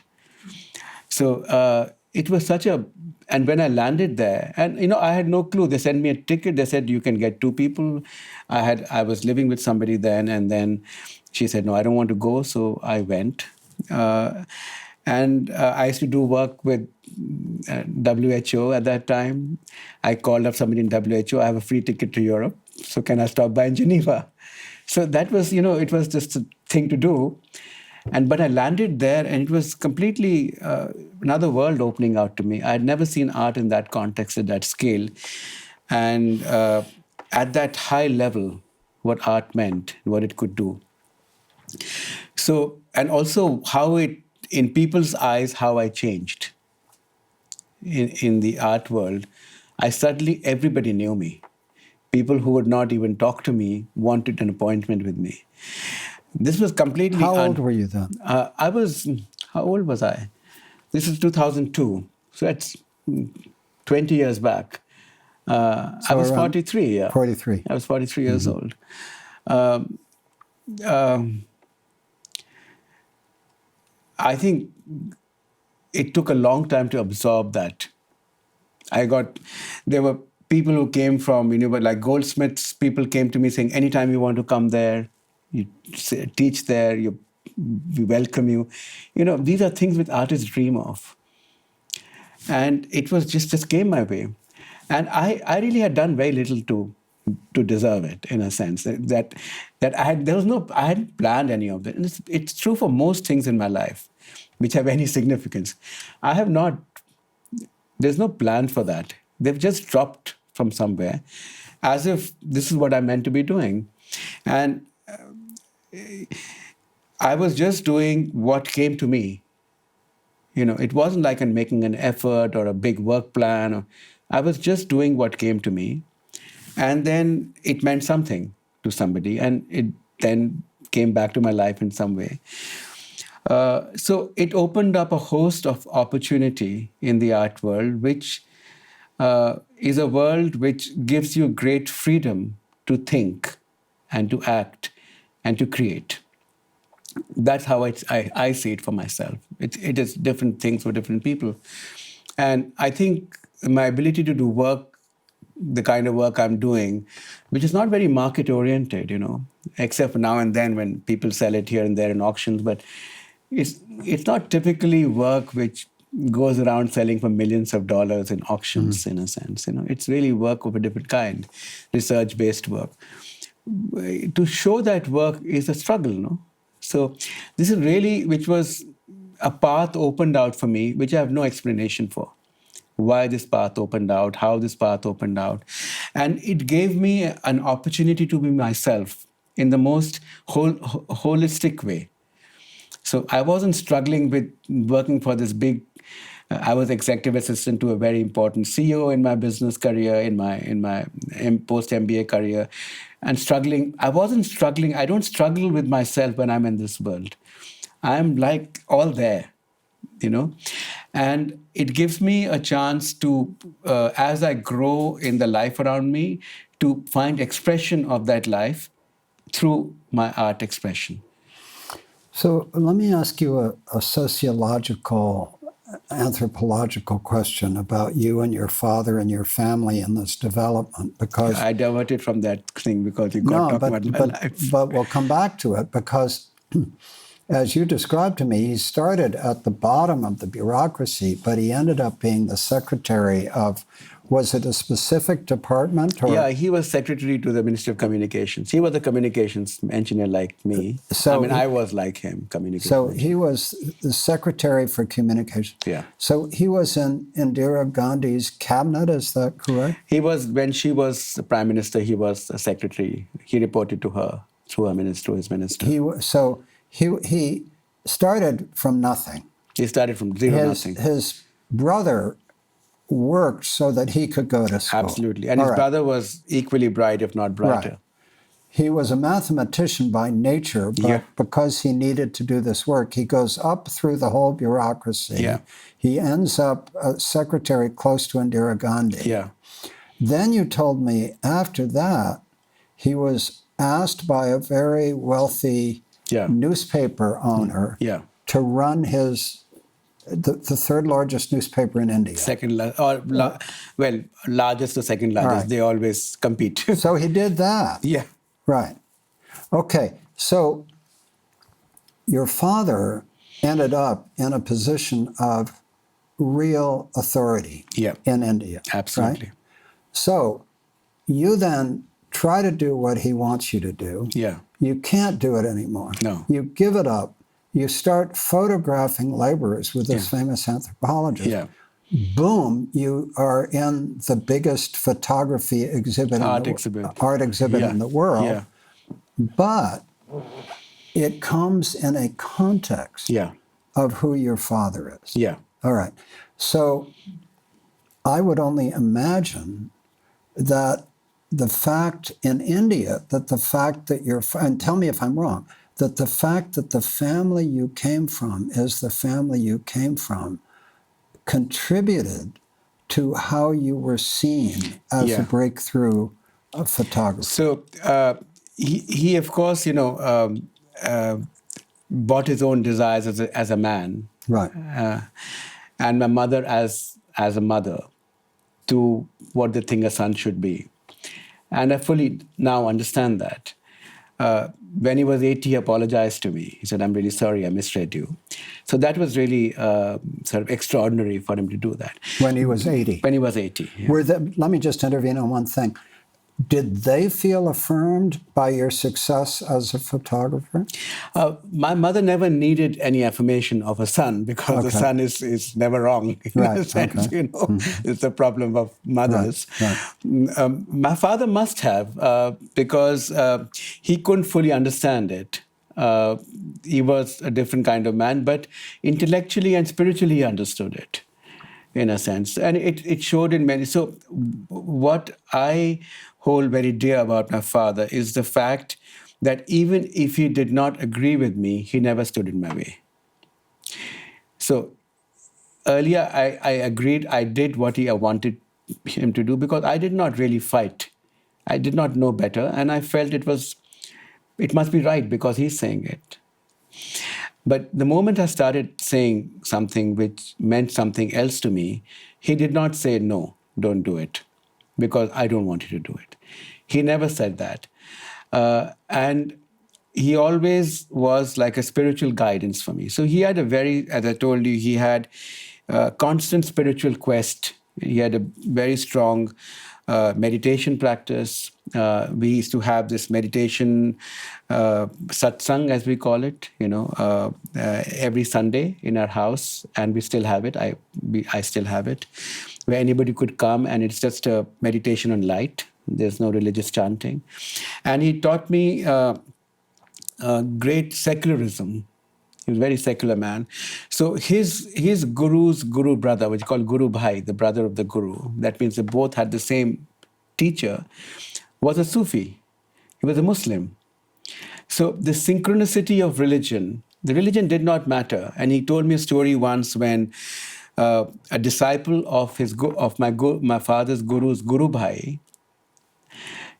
So it was such a, and when I landed there, and you know, I had no clue. They sent me a ticket. They said, you can get 2 people. I was living with somebody then, and then she said, no, I don't want to go. So I went. And I used to do work with WHO at that time. I called up somebody in WHO. I have a free ticket to Europe. So can I stop by in Geneva? So that was, you know, it was just a thing to do. But I landed there and it was completely another world opening out to me. I had never seen art in that context, at that scale. And at that high level, what art meant, what it could do. So, and also how it, in people's eyes, how I changed in the art world. I suddenly, everybody knew me. People who would not even talk to me wanted an appointment with me. This was completely... How old were you then? How old was I? This is 2002. So that's 20 years back. I was 43, yeah. 43. I was 43 years old. I think it took a long time to absorb that. There were people who came from, you know, like Goldsmiths, people came to me saying, anytime you want to come there, you teach there, we welcome you. You know, these are things which artists dream of. And it was just came my way. And I really had done very little to deserve it, in a sense. That I hadn't planned any of that. And it's true for most things in my life which have any significance. There's no plan for that. They've just dropped from somewhere as if this is what I'm meant to be doing. And I was just doing what came to me. You know, it wasn't like I'm making an effort or a big work plan. I was just doing what came to me. And then it meant something to somebody. And it then came back to my life in some way. So it opened up a host of opportunity in the art world, which is a world which gives you great freedom to think and to act and to create. That's how I see it for myself. It is different things for different people. And I think my ability to do work, the kind of work I'm doing, which is not very market-oriented, you know, except for now and then when people sell it here and there in auctions, but it's not typically work which goes around selling for millions of dollars in auctions, in a sense. You know, it's really work of a different kind, research-based work. To show that work is a struggle, no? So this is really, which was a path opened out for me, which I have no explanation for. Why this path opened out, how this path opened out. And it gave me an opportunity to be myself in the most holistic way. So I wasn't struggling with working for this big, I was executive assistant to a very important CEO in my business career, in my post-MBA career. and struggling. I wasn't struggling. I don't struggle with myself when I'm in this world. I'm like all there, and it gives me a chance to, as I grow in the life around me, to find expression of that life through my art expression. So let me ask you a sociological, anthropological question about you and your father and your family in this development, because I diverted from that thing because you got talking about my life. But we'll come back to it, because as you described to me, he started at the bottom of the bureaucracy, but he ended up being the secretary of, was it a specific department? Or? Yeah, he was secretary to the Ministry of Communications. He was a communications engineer like me. So I was like him, communications. So he was the secretary for communications. Yeah. So he was in Indira Gandhi's cabinet, is that correct? He was, when she was the prime minister, he was a secretary. He reported to her through his minister. He started from nothing. He started from zero, nothing. His brother worked so that he could go to school. Absolutely. And his brother was equally bright, if not brighter. Right. He was a mathematician by nature, but because he needed to do this work, he goes up through the whole bureaucracy. Yeah. He ends up a secretary close to Indira Gandhi. Yeah. Then you told me after that, he was asked by a very wealthy newspaper owner to run the third largest newspaper in India. Largest or second largest. Right. They always compete. So he did that. Yeah. Right. Okay. So your father ended up in a position of real authority in India. Absolutely. Right? So you then try to do what he wants you to do. Yeah. You can't do it anymore. No. You give it up. You start photographing laborers with this famous anthropologist. Yeah. Boom, you are in the biggest photography exhibit, art exhibit in the world. Yeah. But it comes in a context of who your father is. Yeah. All right. So I would only imagine that the fact in India, that the fact that and tell me if I'm wrong, that the fact that the family you came from is the family you came from contributed to how you were seen as a breakthrough photographer. So he of course, bought his own desires as a man. Right. And my mother as a mother to what they think a son should be. And I fully now understand that. When he was 80, he apologized to me. He said, "I'm really sorry, I misread you." So that was really sort of extraordinary for him to do that. When he was 80? When he was 80. Yeah. Let me just intervene on one thing. Did they feel affirmed by your success as a photographer? My mother never needed any affirmation of a son because the son is never wrong. In a sense, It's the problem of mothers. Right. My father must have because he couldn't fully understand it. He was a different kind of man, but intellectually and spiritually he understood it, in a sense. And it showed in many. So what I hold very dear about my father is the fact that even if he did not agree with me, he never stood in my way. So earlier I agreed, I did what I wanted him to do because I did not really fight. I did not know better, and I felt it must be right because he's saying it. But the moment I started saying something which meant something else to me, he did not say, "No, don't do it," because I don't want you to do it. He never said that. And he always was like a spiritual guidance for me. So he had as I told you, he had a constant spiritual quest. He had a very strong meditation practice. We used to have this meditation satsang, as we call it, every Sunday in our house, and we still have it. I still have it, where anybody could come, and it's just a meditation on light. There's no religious chanting. And he taught me great secularism. He was a very secular man. So his guru's guru brother, which is called Guru Bhai, the brother of the guru, that means they both had the same teacher, was a Sufi. He was a Muslim. So the synchronicity of religion, the religion did not matter. And he told me a story once when a disciple of my father's guru's Guru Bhai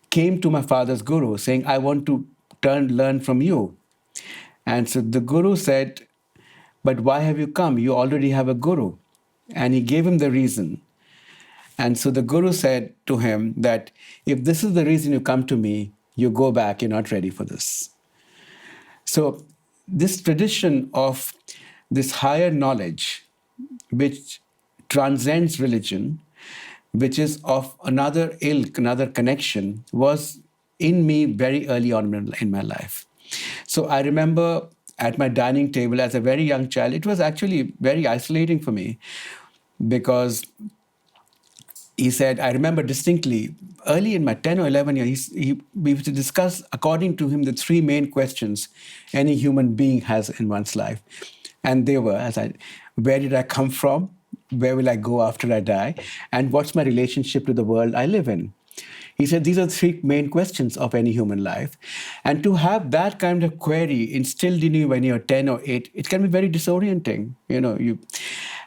came to my father's guru saying, I want to learn from you. And so the guru said, but why have you come? You already have a guru. And he gave him the reason. And so the guru said to him that if this is the reason you come to me, you go back, you're not ready for this. So this tradition of this higher knowledge, which transcends religion, which is of another ilk, another connection, was in me very early on in my life. So I remember at my dining table as a very young child, it was actually very isolating for me because he said, I remember distinctly, early in my 10 or 11 years, we used to discuss, according to him, the three main questions any human being has in one's life. And they were, where did I come from? Where will I go after I die? And what's my relationship to the world I live in? He said, these are the three main questions of any human life. And to have that kind of query instilled in you when you're 10 or 8, it can be very disorienting,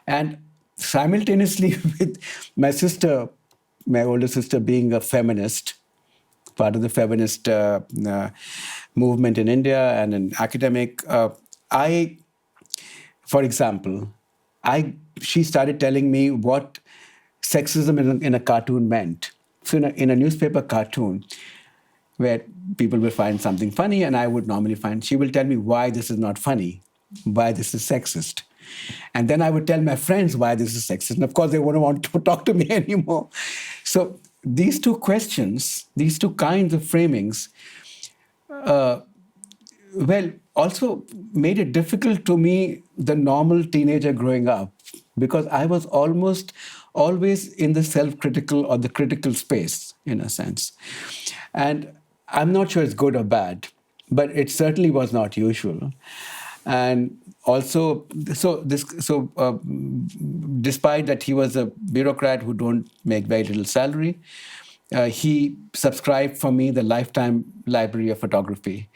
and simultaneously with my sister, my older sister being a feminist, part of the feminist movement in India and an academic, for example, she started telling me what sexism in a cartoon meant. So in a newspaper cartoon, where people will find something funny and I would normally she will tell me why this is not funny, why this is sexist. And then I would tell my friends why this is sexist. And of course, they wouldn't want to talk to me anymore. So these two questions, these two kinds of framings, also made it difficult to me, the normal teenager growing up, because I was almost always in the self-critical or the critical space, in a sense. And I'm not sure it's good or bad, but it certainly was not usual. And also, despite that he was a bureaucrat who don't make very little salary, he subscribed for me the lifetime library of photography,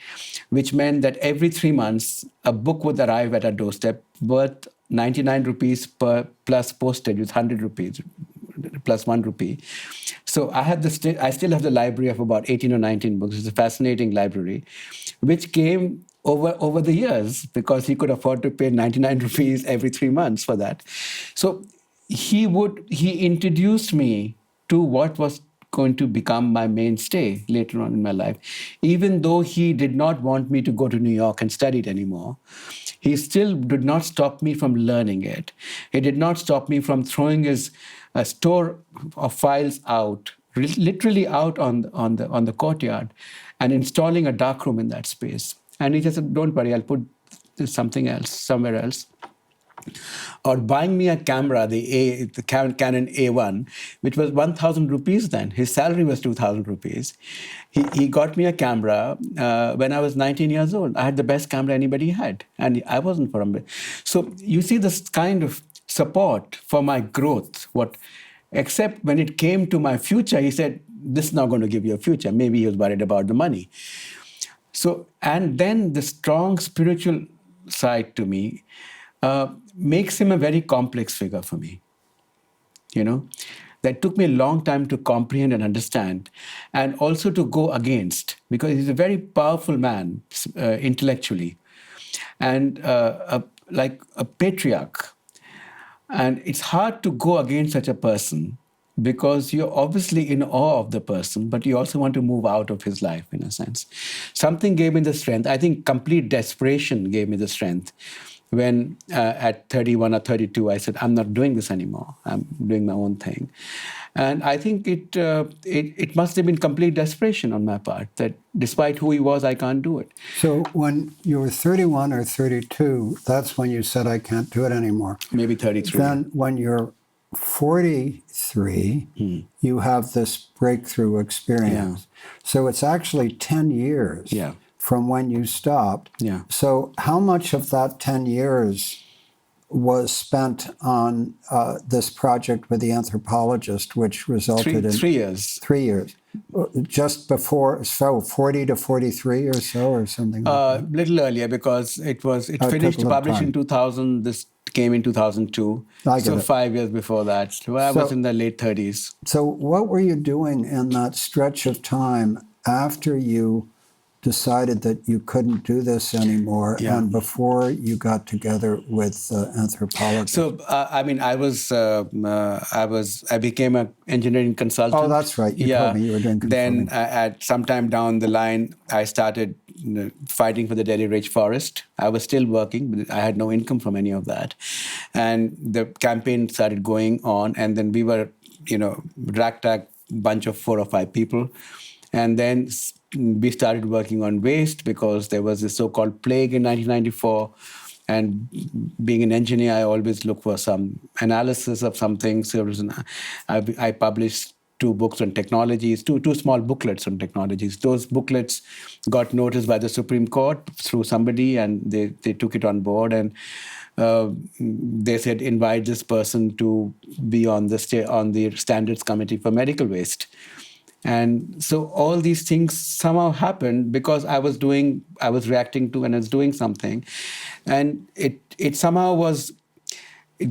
which meant that every 3 months, a book would arrive at our doorstep worth 99 rupees plus postage with 100 rupees plus 1 rupee. So I still have the library of about 18 or 19 books. It's a fascinating library, which came over the years because he could afford to pay 99 rupees every 3 months for that. So he introduced me to what was going to become my mainstay later on in my life. Even though he did not want me to go to New York and study it anymore, he still did not stop me from learning it. He did not stop me from throwing his store of files out, literally out on the courtyard, and installing a darkroom in that space. And he just said, don't worry, I'll put something else, somewhere else. Or buying me a camera, the Canon A1, which was 1,000 rupees then. His salary was 2,000 rupees. He got me a camera when I was 19 years old. I had the best camera anybody had, and I wasn't from it. So you see this kind of support for my growth. Except when it came to my future, he said, this is not going to give you a future. Maybe he was worried about the money. So, and then the strong spiritual side to me makes him a very complex figure for me. That took me a long time to comprehend and understand, and also to go against, because he's a very powerful man intellectually, and like a patriarch. And it's hard to go against such a person because you're obviously in awe of the person, but you also want to move out of his life, in a sense. Something gave me the strength. I think complete desperation gave me the strength when at 31 or 32, I said, I'm not doing this anymore. I'm doing my own thing. And I think it must have been complete desperation on my part, that despite who he was, I can't do it. So when you were 31 or 32, that's when you said, I can't do it anymore. Maybe 33. Then when you're 43, you have this breakthrough experience. Yeah. So it's actually 10 years from when you stopped. Yeah. So how much of that 10 years was spent on this project with the anthropologist, which resulted in 3 years. 3 years. Just before, so 40 to 43 or so, or something like that? Little earlier, because it finished published in 2000. This came in 2002. So 5 years before that. So I was in the late 30s. So what were you doing in that stretch of time after you decided that you couldn't do this anymore, and before you got together with anthropologists? So I became an engineering consultant. Oh, that's right. You told me you were doing consulting. Then at some time down the line, I started fighting for the Delhi rainforest. I was still working, but I had no income from any of that, and the campaign started going on. And then we were, ragtag bunch of 4 or 5 people, and then we started working on waste because there was this so-called plague in 1994. And being an engineer, I always look for some analysis of something. So I published 2 books on technologies, two small booklets on technologies. Those booklets got noticed by the Supreme Court through somebody, and they took it on board. And they said, invite this person to be on the Standards Committee for Medical Waste. And so all these things somehow happened because I was reacting to and I was doing something. And it somehow was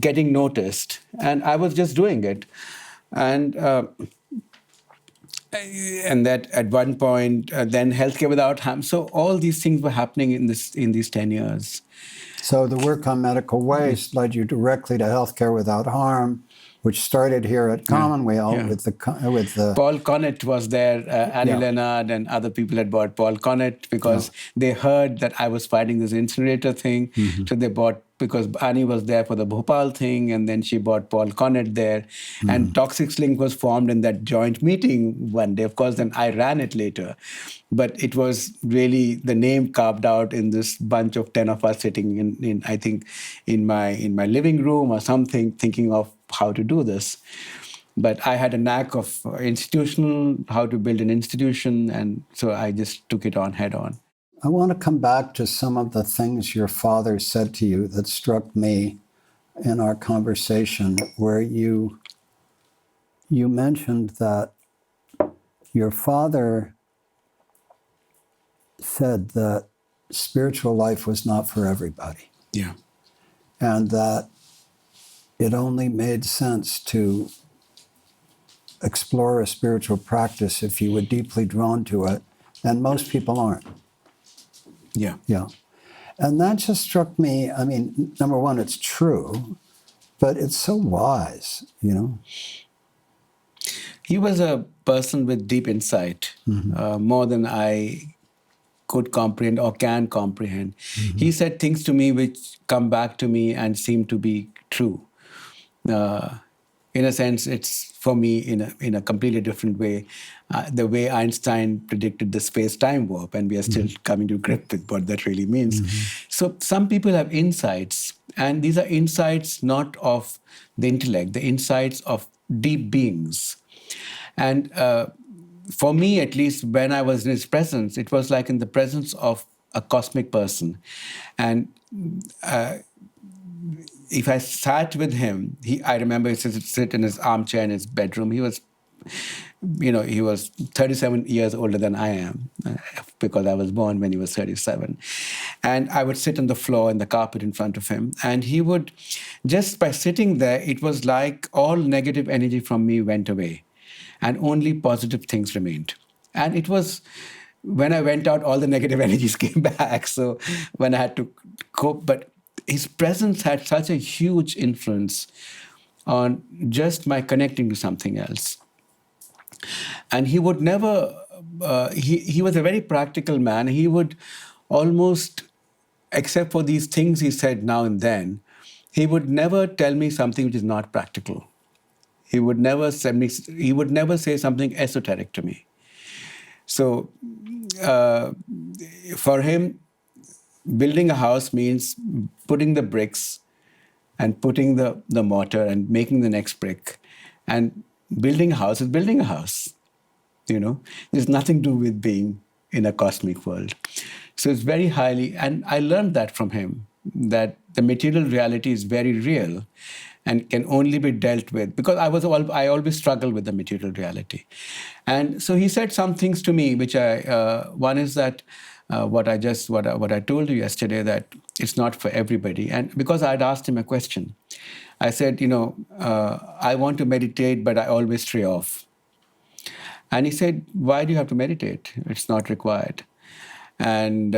getting noticed. And I was just doing it. And that at one point, then Healthcare Without Harm. So all these things were happening in these 10 years. So the work on medical waste led you directly to Healthcare Without Harm, which started here at Commonweal with the Paul Connett was there. Annie Leonard and other people had bought Paul Connett because they heard that I was fighting this incinerator thing. Mm-hmm. So they bought, because Annie was there for the Bhopal thing, and then she bought Paul Connett there. Mm-hmm. And Toxics Link was formed in that joint meeting one day. Of course, then I ran it later. But it was really the name carved out in this bunch of 10 of us sitting in I think, in my living room or something, thinking of how to do this. But I had a knack of how to build an institution, and so I just took it on head on. I want to come back to some of the things your father said to you that struck me in our conversation, where you mentioned that your father said that spiritual life was not for everybody. Yeah. And that it only made sense to explore a spiritual practice if you were deeply drawn to it, and most people aren't. Yeah. Yeah. And that just struck me. I mean, number one, it's true, but it's so wise, He was a person with deep insight, more than I could comprehend or can comprehend. Mm-hmm. He said things to me which come back to me and seem to be true. In a sense, it's for me in a completely different way. The way Einstein predicted the space-time warp, and we are still coming to grip with what that really means. Mm-hmm. So some people have insights, and these are insights not of the intellect, the insights of deep beings. And for me, at least, when I was in his presence, it was like in the presence of a cosmic person. And if I sat with him, I remember he sit in his armchair in his bedroom. He was 37 years older than I am, because I was born when he was 37. And I would sit on the floor in the carpet in front of him. And he would, just by sitting there, it was like all negative energy from me went away, and only positive things remained. And it was, when I went out, all the negative energies came back. So when I had to cope, but his presence had such a huge influence on just my connecting to something else. And he would never, he was a very practical man. He would almost, except for these things he said now and then, he would never tell me something which is not practical. He would never say something esoteric to me. So for him, building a house means putting the bricks and putting the mortar and making the next brick. And building a house is building a house. There's nothing to do with being in a cosmic world. So it's very highly, and I learned that from him, that the material reality is very real. and can only be dealt with, because I always struggle with the material reality. And so he said some things to me, which one is that what I told you yesterday, that it's not for everybody. And because I'd asked him a question, I said, I want to meditate, but I always stray off. And he said, why do you have to meditate? It's not required. And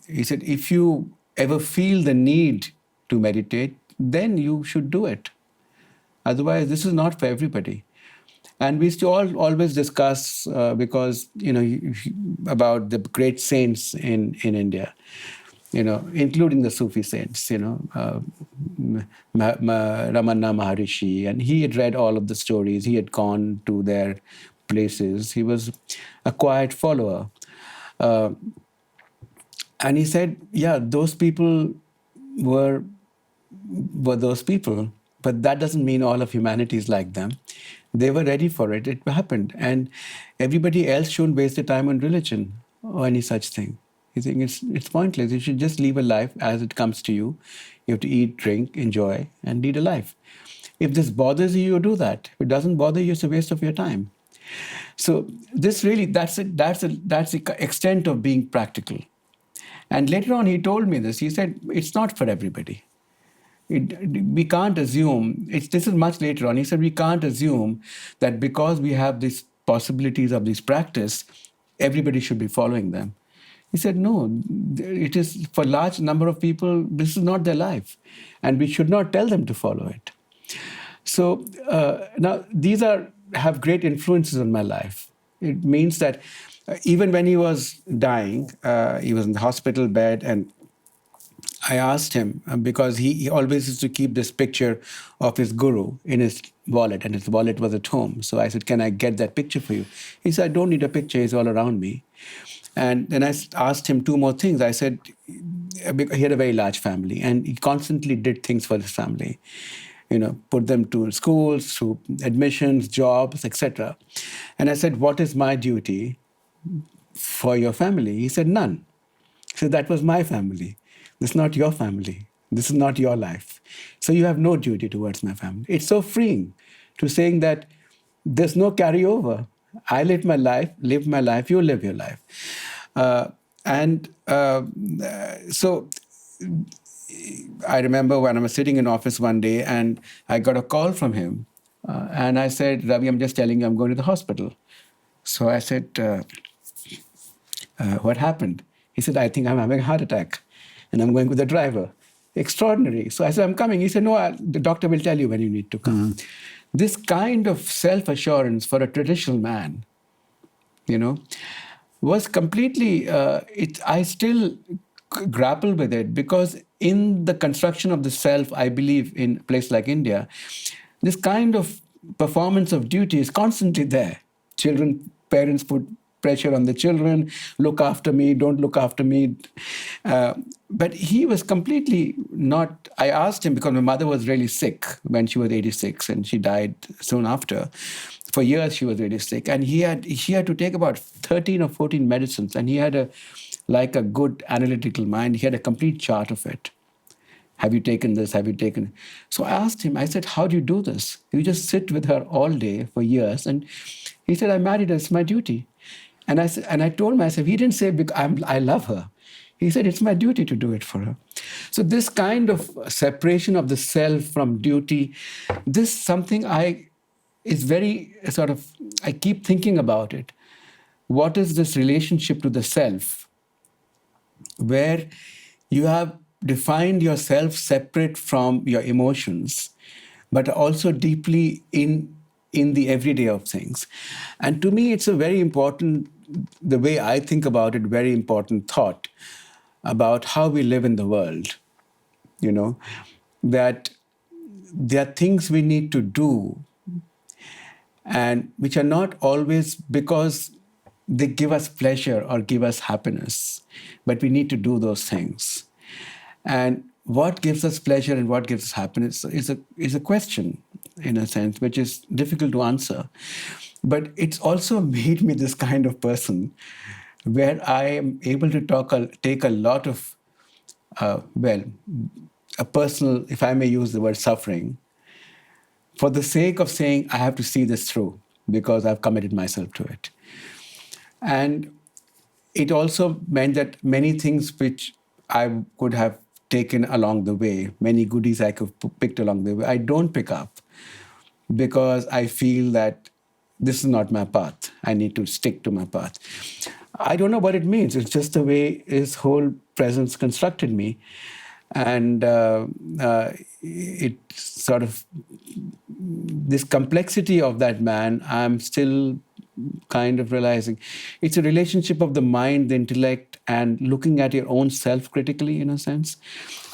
he said, if you ever feel the need to meditate, then you should do it. Otherwise, this is not for everybody. And we used to always discuss, because, about the great saints in India, including the Sufi saints, Ramana Maharishi. And he had read all of the stories. He had gone to their places. He was a quiet follower. And he said, yeah, those people were those people, but that doesn't mean all of humanity is like them. They were ready for it. It happened. And everybody else shouldn't waste their time on religion or any such thing. You think it's pointless. You should just live a life as it comes to you. You have to eat, drink, enjoy, and lead a life. If this bothers you, you do that. If it doesn't bother you, it's a waste of your time. So this really, that's the extent of being practical. And later on, he told me this. He said, it's not for everybody. We can't assume, this is much later on, he said, we can't assume that because we have these possibilities of this practice, everybody should be following them. He said, no, it is for a large number of people, this is not their life. And we should not tell them to follow it. So now these have great influences on my life. It means that even when he was dying, he was in the hospital bed, and I asked him, because he always used to keep this picture of his guru in his wallet, and his wallet was at home. So I said, can I get that picture for you? He said, I don't need a picture, he's all around me. And then I asked him two more things. I said, he had a very large family, and he constantly did things for his family. Put them to schools, through admissions, jobs, etc. And I said, what is my duty for your family? He said, none. He said, that was my family. This is not your family. This is not your life. So you have no duty towards my family. It's so freeing to saying that there's no carryover. I live my life, you live your life. So I remember when I was sitting in office one day, and I got a call from him. And I said, Ravi, I'm just telling you, I'm going to the hospital. So I said, what happened? He said, I think I'm having a heart attack, and I'm going with the driver. Extraordinary. So I said, I'm coming. He said, no, the doctor will tell you when you need to come. Mm. This kind of self-assurance for a traditional man, was completely, I still grapple with it, because in the construction of the self, I believe in a place like India, this kind of performance of duty is constantly there. Parents put pressure on the children, look after me, don't look after me. But he was completely not. I asked him, because my mother was really sick when she was 86, and she died soon after. For years she was really sick, and she had to take about 13 or 14 medicines, and he had a good analytical mind. He had a complete chart of it. Have you taken this? Have you taken? So I asked him, I said, how do you do this? You just sit with her all day for years. And he said, I married her, it's my duty. And I told myself, he didn't say, I love her. He said, it's my duty to do it for her. So this kind of separation of the self from duty, this is something is very sort of, I keep thinking about it. What is this relationship to the self, where you have defined yourself separate from your emotions, but also deeply in the everyday of things? And to me, it's a very important, the way I think about it, very important thought about how we live in the world, that there are things we need to do, and which are not always because they give us pleasure or give us happiness, but we need to do those things. And what gives us pleasure and what gives us happiness is a question, in a sense, which is difficult to answer. But it's also made me this kind of person where I am able to take a lot of, a personal, if I may use the word suffering, for the sake of saying, I have to see this through because I've committed myself to it. And it also meant that many things which I could have taken along the way, many goodies I could have picked along the way, I don't pick up because I feel that this is not my path. I need to stick to my path. I don't know what it means. It's just the way his whole presence constructed me. And it sort of, this complexity of that man, I'm still kind of realizing. It's a relationship of the mind, the intellect, and looking at your own self critically, in a sense,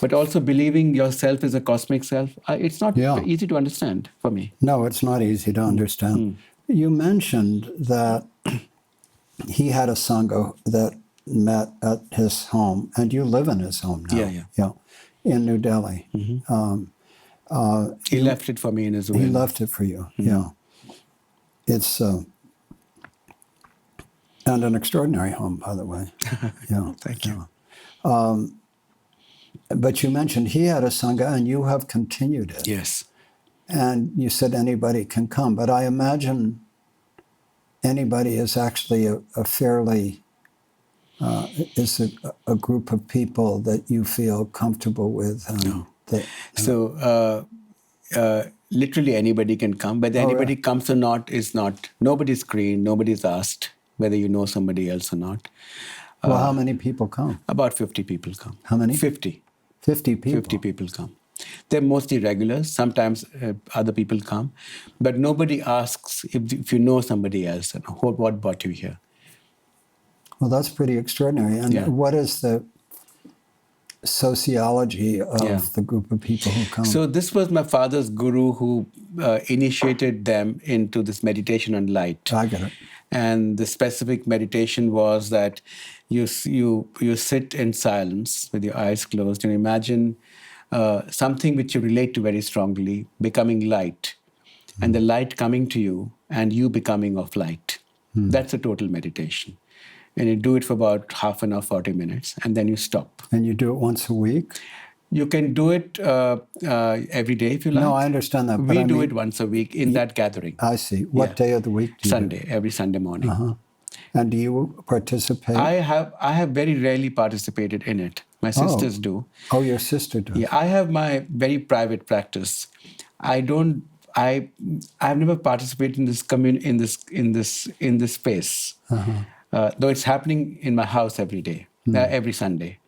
but also believing yourself is a cosmic self. It's not easy to understand for me. No, it's not easy to understand. You mentioned that he had a Sangha that met at his home, and you live in his home now. Yeah. In New Delhi. He left it for me in his will. He left it for you, yeah. It's, and an extraordinary home, by the way. Yeah. Thank you. But you mentioned he had a Sangha and you have continued it. Yes. And you said anybody can come, but I imagine anybody is actually a fairly, is a group of people that you feel comfortable with. No. So literally anybody can come, but anybody comes or not is not, nobody's screened, nobody's asked whether you know somebody else or not. Well, how many people come? About 50 people come. How many? 50. 50 people? 50 people come. They're mostly regulars. Sometimes other people come. But nobody asks if you know somebody else, and what brought you here. Well, that's pretty extraordinary. And what is the sociology of the group of people who come? So this was my father's guru who initiated them into this meditation on light. I get it. And the specific meditation was that you sit in silence with your eyes closed and imagine something which you relate to very strongly becoming light, and the light coming to you and you becoming of light. That's a total meditation. And you do it for about half an hour, 40 minutes, and then you stop. And you do it once a week? You can do it every day if you like. No, I understand that. We do it once a week in that gathering. I see. What day of the week do you Sunday, every Sunday morning. And do you participate? I have very rarely participated in it. My sisters do. Oh, your sister does. Yeah, I have my very private practice. I've never participated in this space. Though it's happening in my house every day, every Sunday.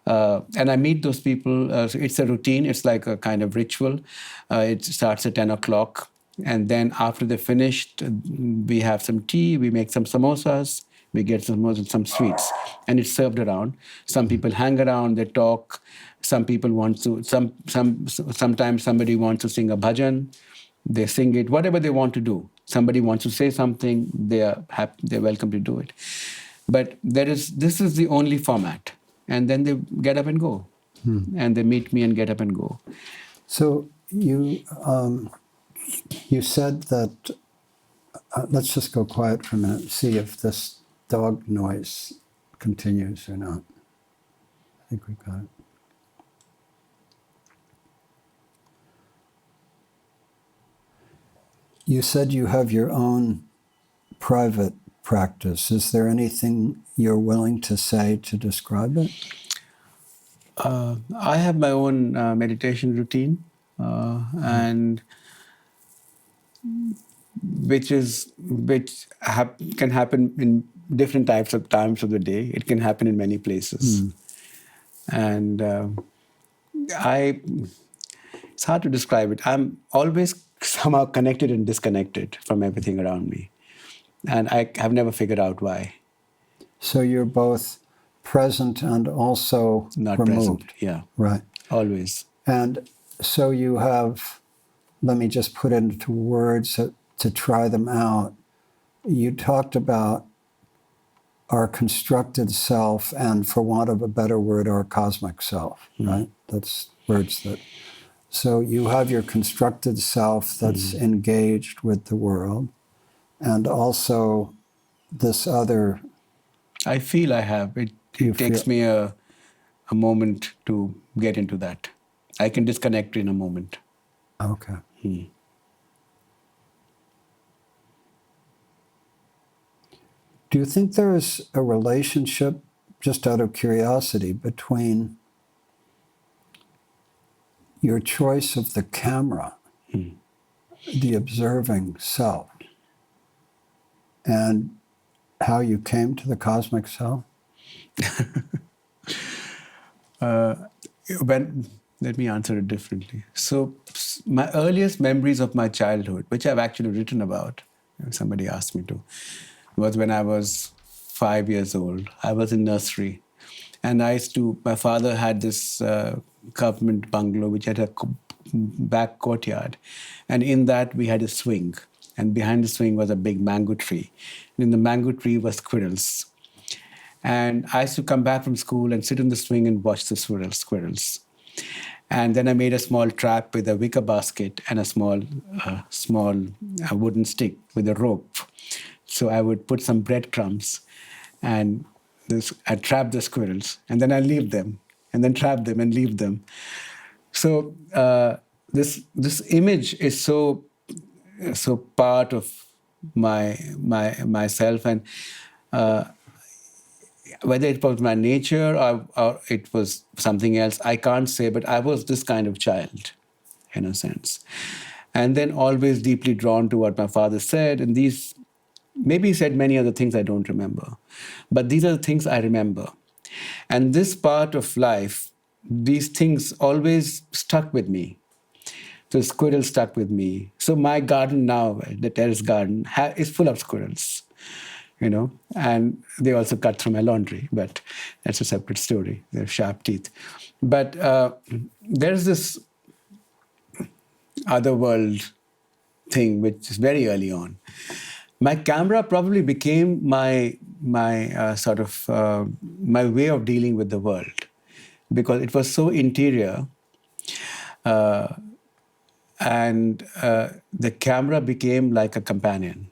And I meet those people. So it's a routine. It's like a kind of ritual. It starts at 10 o'clock. And then after they're finished, we have some tea, we make some samosas, we get some samosas and some sweets. And it's served around. Some people hang around, they talk. Some people want to, sometimes somebody wants to sing a bhajan. They sing it, whatever they want to do. Somebody wants to say something, they're welcome to do it. But this is the only format. And then they get up and go. And they meet me and get up and go. So you said that, let's just go quiet for a minute, see if this dog noise continues or not. I think we got it. You said you have your own private practice. Is there anything you're willing to say to describe it? I have my own meditation routine, and which can happen in different times of the day. It can happen in many places, and it's hard to describe it. I'm always somehow connected and disconnected from everything around me, and I have never figured out why. So you're both present and also not removed. Present. Yeah, right. Always. And so you have. Let me just put it into words to try them out. You talked about our constructed self and, for want of a better word, our cosmic self, right? That's words that... So you have your constructed self that's engaged with the world, and also this other... I feel I have. It takes me a moment to get into that. I can disconnect in a moment. Okay. Do you think there is a relationship, just out of curiosity, between your choice of the camera, the observing self, and how you came to the cosmic self? Let me answer it differently. So my earliest memories of my childhood, which I've actually written about, if somebody asked me to, was when I was 5 years old. I was in nursery. And my father had this government bungalow which had a back courtyard. And in that we had a swing. And behind the swing was a big mango tree. And in the mango tree were squirrels. And I used to come back from school and sit on the swing and watch the squirrels. And then I made a small trap with a wicker basket and a small wooden stick with a rope. So I would put some breadcrumbs and I'd trap the squirrels, and then I'd leave them, and then trap them and leave them. So this image is so part of myself, and whether it was my nature or it was something else, I can't say, but I was this kind of child, in a sense. And then always deeply drawn to what my father said, and maybe he said many other things I don't remember, but these are the things I remember. And this part of life, these things always stuck with me. So squirrels stuck with me. So my garden now, the terrace garden, is full of squirrels, and they also cut through my laundry, but that's a separate story. They have sharp teeth. But there's this other world thing, which is very early on. My camera probably became my way of dealing with the world, because it was so interior, and the camera became like a companion,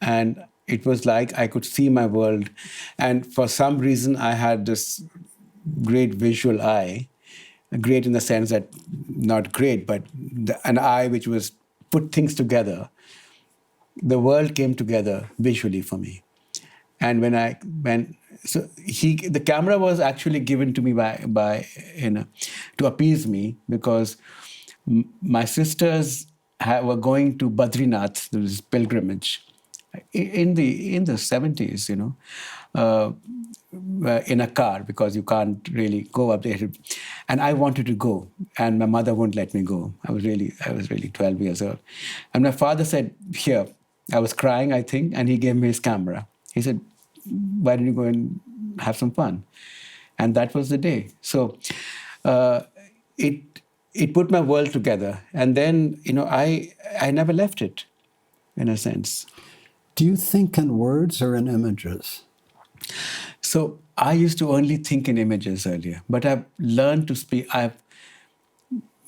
and it was like I could see my world, and for some reason I had this great visual eye, great in the sense that not great, but an eye which was put things together. The world came together visually for me. And the camera was actually given to me to appease me, because my sisters were going to Badrinath, this pilgrimage, in the 70s, in a car, because you can't really go up there. And I wanted to go, and my mother wouldn't let me go. I was really 12 years old. And my father said, here, I was crying, I think, and he gave me his camera. He said, why don't you go and have some fun? And that was the day. So it put my world together. And then, I never left it, in a sense. Do you think in words or in images? So I used to only think in images earlier, but I've learned to speak.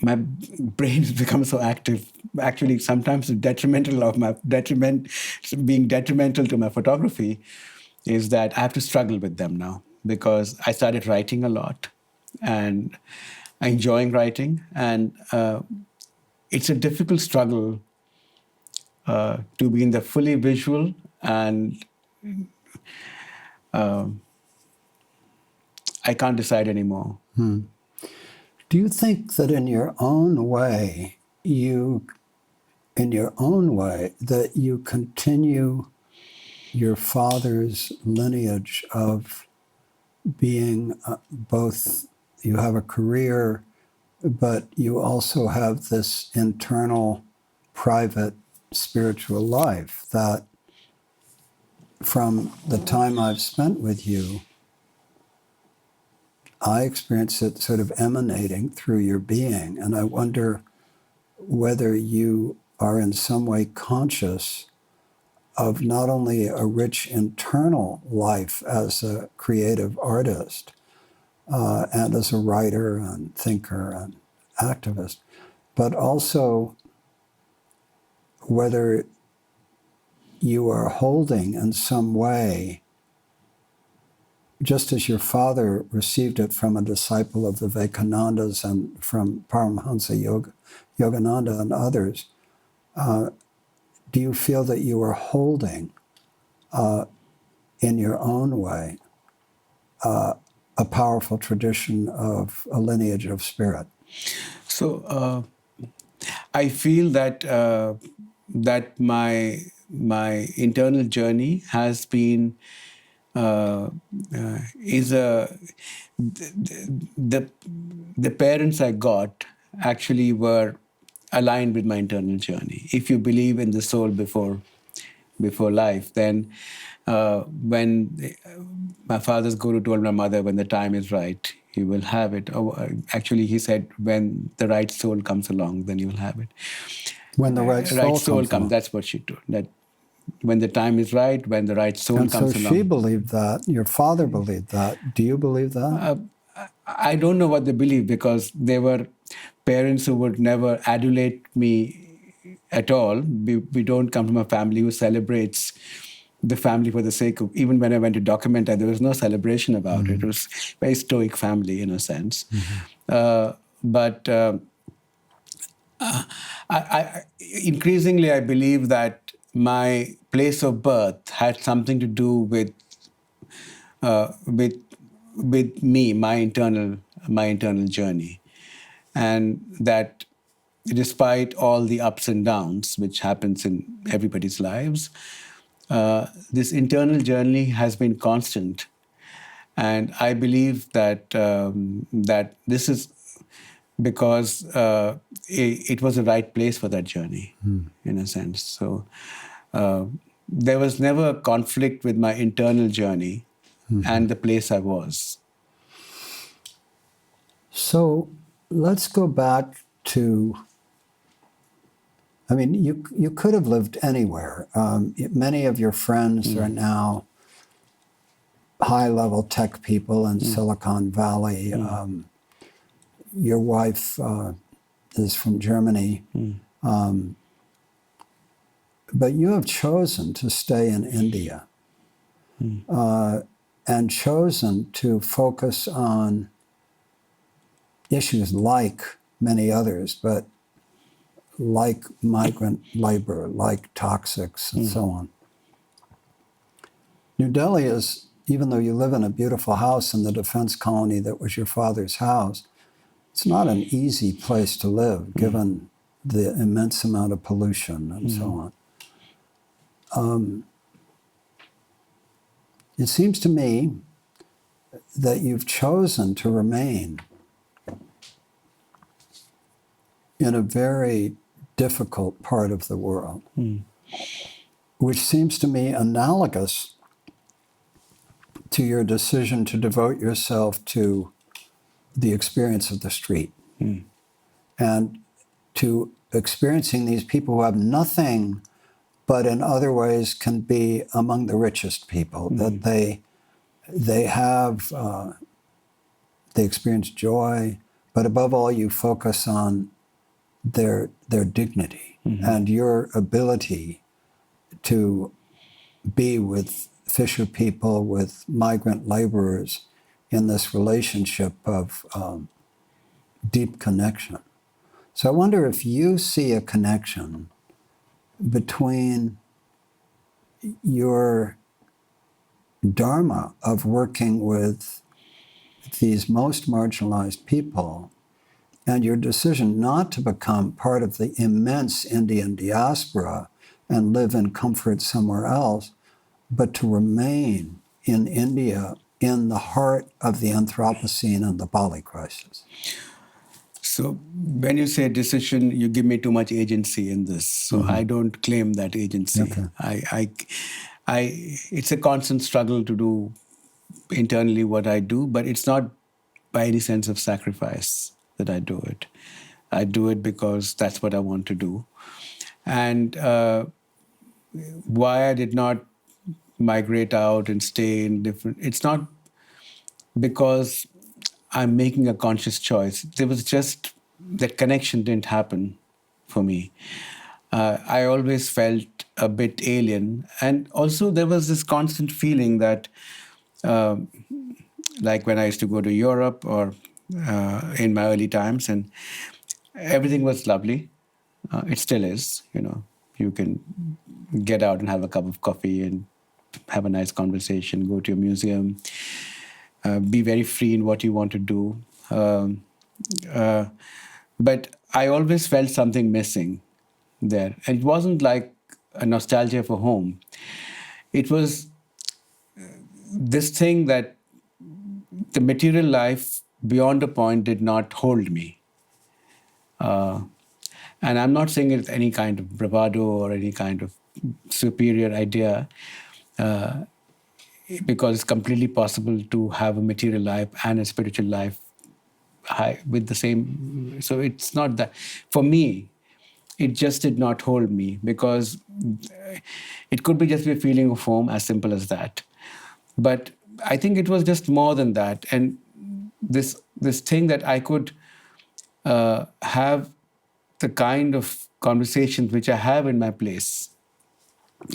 My brain has become so active, actually sometimes being detrimental to my photography, is that I have to struggle with them now, because I started writing a lot and enjoying writing. And it's a difficult struggle to be in the fully visual, and I can't decide anymore. Do you think that in your own way, that you continue your father's lineage of being both, you have a career, but you also have this internal, private, spiritual life that from the time I've spent with you, I experience it sort of emanating through your being. And I wonder whether you are in some way conscious of not only a rich internal life as a creative artist and as a writer and thinker and activist, but also whether you are holding in some way, just as your father received it from a disciple of the Vivekanandas and from Paramahansa Yogananda and others, do you feel that you are holding in your own way, a powerful tradition of a lineage of spirit. So I feel that my internal journey has been is a the the parents I got actually were aligned with my internal journey. If you believe in the soul before life, then when my father's guru told my mother, when the time is right, you will have it. Actually, he said, when the right soul comes along, then you will have it. When the right soul comes along. That's what she told. That when the time is right, when the right soul comes along. And so she believed that. Your father believed that. Do you believe that? I don't know what they believe, because they were parents who would never adulate me at all. We don't come from a family who celebrates the family for the sake of, even when I went to document it, there was no celebration about it. It was a very stoic family in a sense. But increasingly, I believe that my place of birth had something to do with me, my internal journey, and that despite all the ups and downs which happens in everybody's lives, this internal journey has been constant, and I believe that that this is because it was the right place for that journey, in a sense. So there was never a conflict with my internal journey and the place I was. So let's go back to, I mean, you could have lived anywhere. Many of your friends are now high-level tech people in Silicon Valley. Your wife is from Germany. But you have chosen to stay in India and chosen to focus on issues like many others, but like migrant labor, like toxics, and so on. New Delhi is, even though you live in a beautiful house in the defense colony that was your father's house, it's not an easy place to live, given the immense amount of pollution and so on. It seems to me that you've chosen to remain in a very difficult part of the world, which seems to me analogous to your decision to devote yourself to the experience of the street and to experiencing these people who have nothing but in other ways can be among the richest people, that they have, they experience joy, but above all you focus on their dignity and your ability to be with fisher people, with migrant laborers in this relationship of deep connection. So I wonder if you see a connection between your dharma of working with these most marginalized people and your decision not to become part of the immense Indian diaspora and live in comfort somewhere else, but to remain in India in the heart of the Anthropocene and the Bali crisis. So when you say decision, you give me too much agency in this. So I don't claim that agency. Okay. It's a constant struggle to do internally what I do, but it's not by any sense of sacrifice that I do it. I do it because that's what I want to do. And why I did not migrate out and stay in different, it's not because I'm making a conscious choice. There was just that connection didn't happen for me. I always felt a bit alien. And also there was this constant feeling that, like when I used to go to Europe or in my early times, and everything was lovely. It still is, you know. You can get out and have a cup of coffee and have a nice conversation, go to a museum, be very free in what you want to do. But I always felt something missing there. And it wasn't like a nostalgia for home. It was this thing that the material life beyond a point did not hold me. And I'm not saying it's any kind of bravado or any kind of superior idea, because it's completely possible to have a material life and a spiritual life with the same. So it's not that. For me, it just did not hold me, because it could be just a feeling of home, as simple as that. But I think it was just more than that. And this thing that I could have the kind of conversations which I have in my place.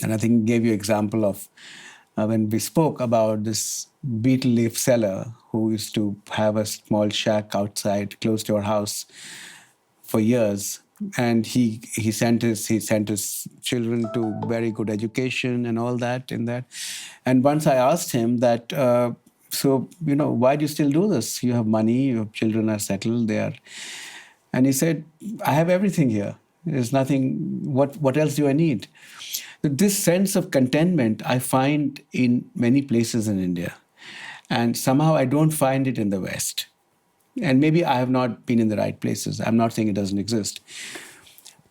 And I think gave you example of when we spoke about this beetle leaf seller who used to have a small shack outside close to our house for years. And he sent his children to very good education and all that in that. And once I asked him that, so, why do you still do this? You have money, your children are settled there. And he said, I have everything here. There's nothing, what else do I need? This sense of contentment I find in many places in India. And somehow I don't find it in the West. And maybe I have not been in the right places. I'm not saying it doesn't exist.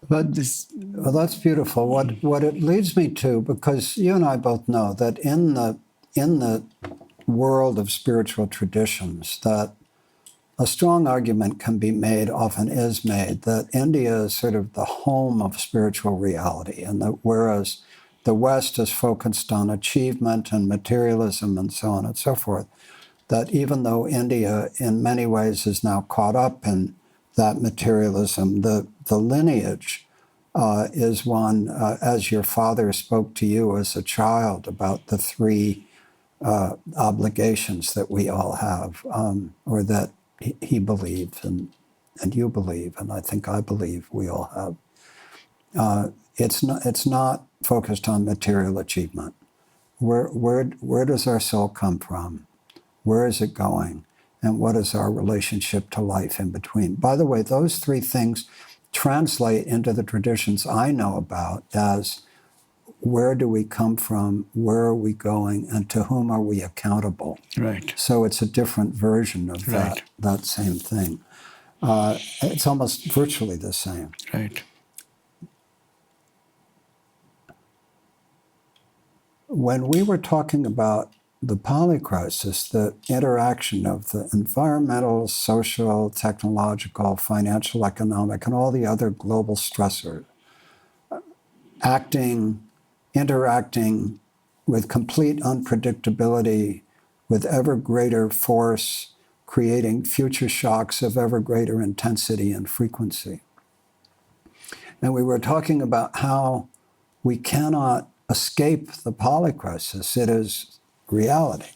But well, that's beautiful. What it leads me to, because you and I both know that in the world of spiritual traditions, that a strong argument can be made, often is made, that India is sort of the home of spiritual reality, and that whereas the West is focused on achievement and materialism and so on and so forth, that even though India in many ways is now caught up in that materialism, the lineage is one, as your father spoke to you as a child about the three obligations that we all have, or that he believed and you believe, and I think I believe we all have. It's not focused on material achievement. Where does our soul come from? Where is it going? And what is our relationship to life in between? By the way, those three things translate into the traditions I know about as where do we come from, where are we going, and to whom are we accountable? Right. So it's a different version of Right. that same thing. It's almost virtually the same. Right. When we were talking about the polycrisis, the interaction of the environmental, social, technological, financial, economic, and all the other global stressors, interacting with complete unpredictability, with ever greater force, creating future shocks of ever greater intensity and frequency. And we were talking about how we cannot escape the polycrisis. It is reality.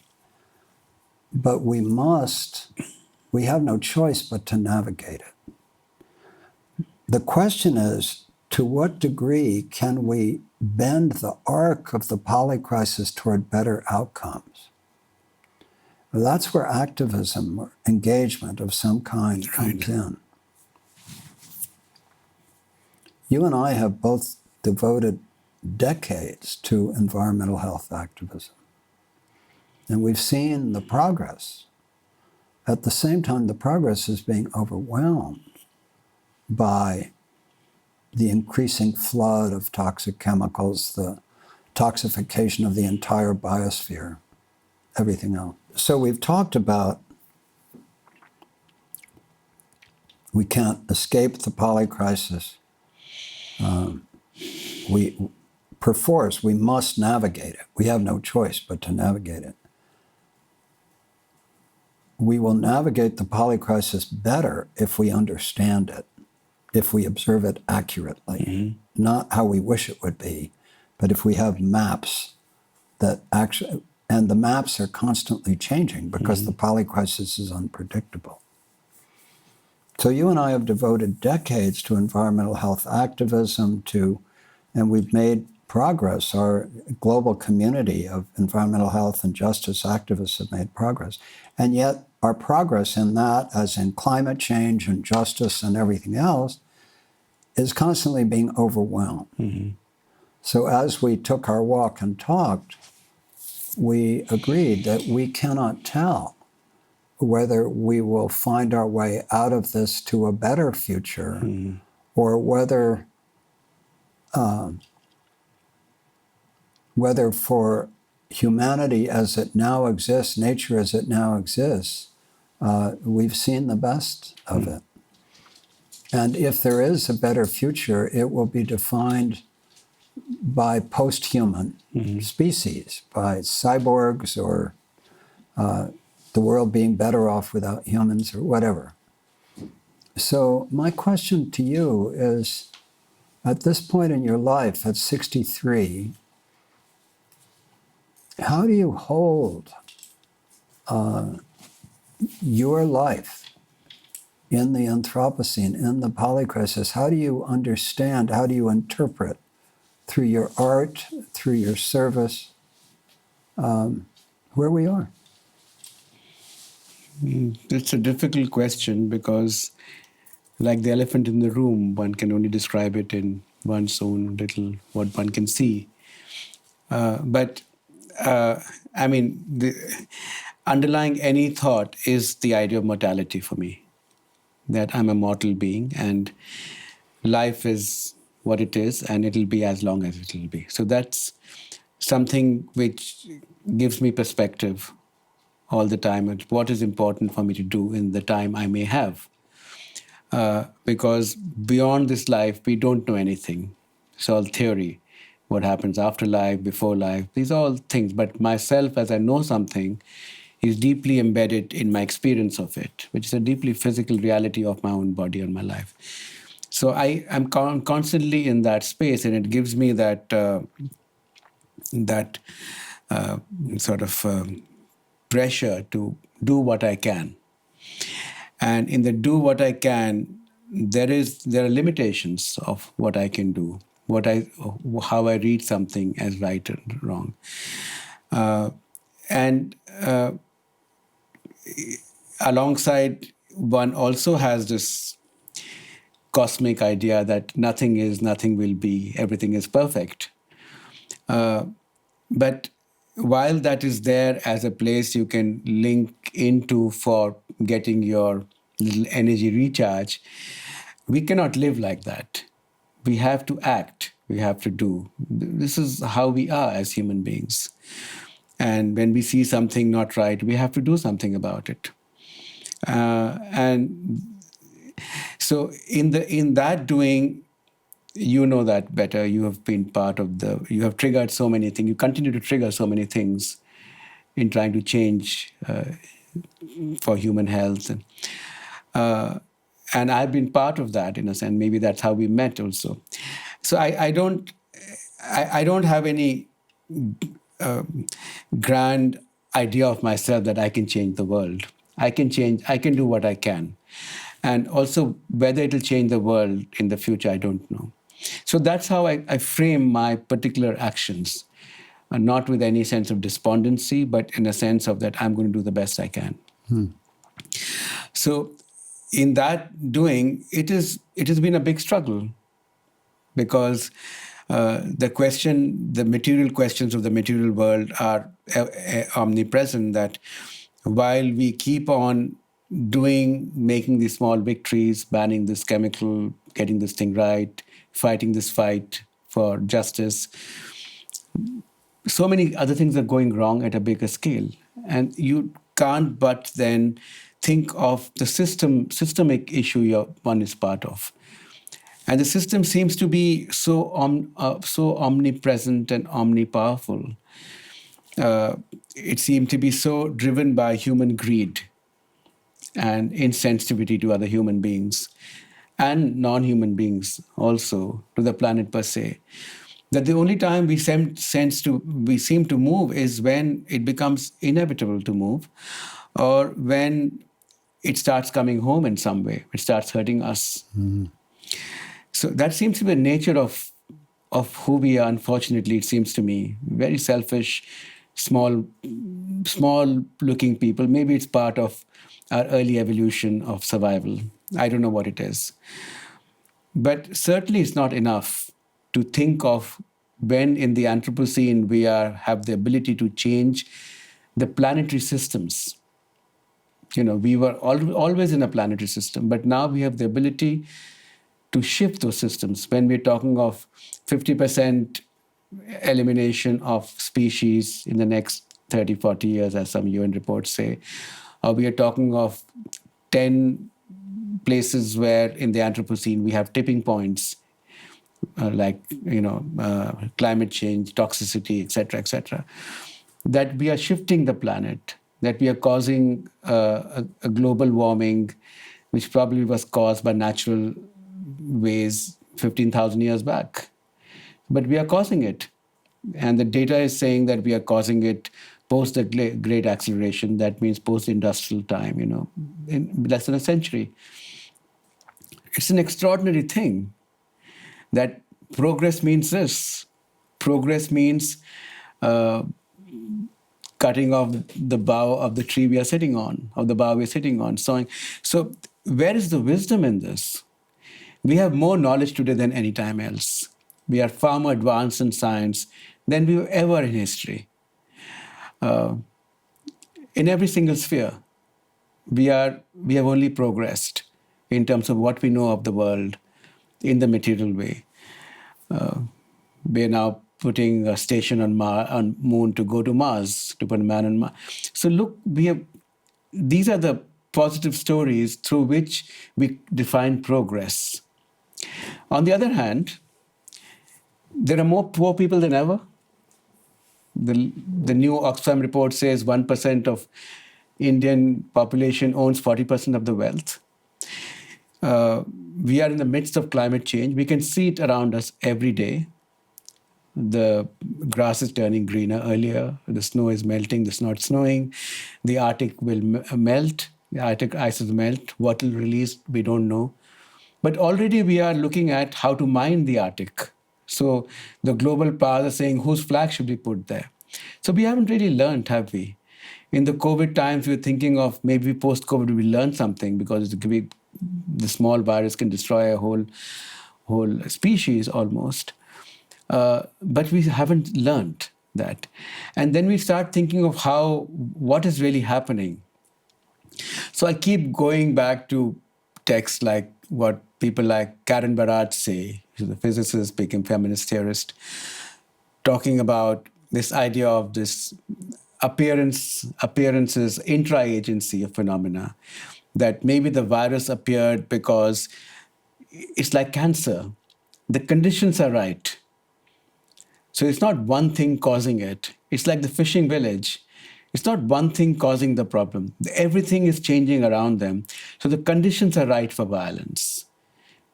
But we have no choice but to navigate it. The question is, to what degree can we bend the arc of the polycrisis toward better outcomes? Well, that's where activism or engagement of some kind comes in. You and I have both devoted decades to environmental health activism. And we've seen the progress. At the same time, the progress is being overwhelmed by the increasing flood of toxic chemicals, the toxification of the entire biosphere, everything else. So we've talked about we can't escape the polycrisis. Perforce, we must navigate it. We have no choice but to navigate it. We will navigate the polycrisis better if we understand it, if we observe it accurately, not how we wish it would be, but if we have maps that actually, and the maps are constantly changing because the polycrisis is unpredictable. So you and I have devoted decades to environmental health activism, and we've made progress. Our global community of environmental health and justice activists have made progress. And yet our progress in that, as in climate change and justice and everything else, is constantly being overwhelmed. Mm-hmm. So as we took our walk and talked, we agreed that we cannot tell whether we will find our way out of this to a better future, mm-hmm. or whether for humanity as it now exists, nature as it now exists, we've seen the best of it. And if there is a better future, it will be defined by post-human mm-hmm. species, by cyborgs, or the world being better off without humans, or whatever. So my question to you is, at this point in your life, at 63, how do you hold your life in the Anthropocene, in the polycrisis? How do you understand, how do you interpret, through your art, through your service, where we are? It's a difficult question because, like the elephant in the room, one can only describe it in one's own little, what one can see. But the underlying any thought is the idea of mortality for me, that I'm a mortal being and life is what it is and it'll be as long as it'll be. So that's something which gives me perspective all the time at what is important for me to do in the time I may have. Because beyond this life, we don't know anything. It's all theory. What happens after life, before life, these are all things. But myself, as I know something, is deeply embedded in my experience of it, which is a deeply physical reality of my own body and my life. So I am constantly in that space, and it gives me that pressure to do what I can. And in the do what I can, there are limitations of what I can do, how I read something as right or wrong. Alongside, one also has this cosmic idea that nothing is, nothing will be, everything is perfect. But while that is there as a place you can link into for getting your little energy recharge, we cannot live like that. We have to act. We have to do. This is how we are as human beings. And when we see something not right, we have to do something about it. And so in that doing, you know that better. You have been you have triggered so many things. You continue to trigger so many things in trying to change for human health. And I've been part of that in a sense. Maybe that's how we met also. So I don't have any grand idea of myself that I can change the world. I can do what I can. And also whether it'll change the world in the future, I don't know. So that's how I frame my particular actions, not with any sense of despondency, but in a sense of that I'm going to do the best I can. So in that doing, it has been a big struggle, because the material questions of the material world are omnipresent, that while we keep on making these small victories, banning this chemical, getting this thing right, fighting this fight for justice, so many other things are going wrong at a bigger scale. And you can't but then think of the systemic issue one is part of. And the system seems to be so omnipresent and omnipowerful. It seems to be so driven by human greed and insensitivity to other human beings and non-human beings also, to the planet per se, that the only time we seem to move is when it becomes inevitable to move, or when it starts coming home in some way, it starts hurting us. So that seems to be the nature of of who we are, unfortunately, it seems to me. Very selfish, small looking people. Maybe it's part of our early evolution of survival. I don't know what it is. But certainly it's not enough to think of when in the Anthropocene we have the ability to change the planetary systems. We were always in a planetary system, but now we have the ability to shift those systems. When we're talking of 50% elimination of species in the next 30, 40 years, as some UN reports say, or we are talking of 10 places where in the Anthropocene we have tipping points, like climate change, toxicity, etc., that we are shifting the planet, that we are causing a global warming, which probably was caused by natural ways 15,000 years back. But we are causing it. And the data is saying that we are causing it post the great acceleration. That means post-industrial time, in less than a century. It's an extraordinary thing that progress means this. Progress means cutting off the bough of the tree we are sitting on, of the bough we're sitting on, sowing. So where is the wisdom in this? We have more knowledge today than any time else. We are far more advanced in science than we were ever in history. In every single sphere, we have only progressed in terms of what we know of the world in the material way. We are now putting a station on Moon to go to Mars, to put a man on Mars. So look, these are the positive stories through which we define progress. On the other hand, there are more poor people than ever. The new Oxfam report says 1% of Indian population owns 40% of the wealth. We are in the midst of climate change. We can see it around us every day. The grass is turning greener earlier. The snow is melting. It's not snowing. The Arctic will melt. The Arctic ice will melt. What will release, we don't know. But already we are looking at how to mine the Arctic. So the global powers are saying, whose flag should we put there? So we haven't really learned, have we? In the COVID times, we were thinking of maybe post-COVID we learn something, because the small virus can destroy a whole species almost. But we haven't learned that. And then we start thinking of what is really happening. So I keep going back to texts like what people like Karen Barat say, who's a physicist, became feminist theorist, talking about this idea of this appearances, intra-agency of phenomena, that maybe the virus appeared because it's like cancer. The conditions are right. So it's not one thing causing it. It's like the fishing village. It's not one thing causing the problem. Everything is changing around them. So the conditions are right for violence.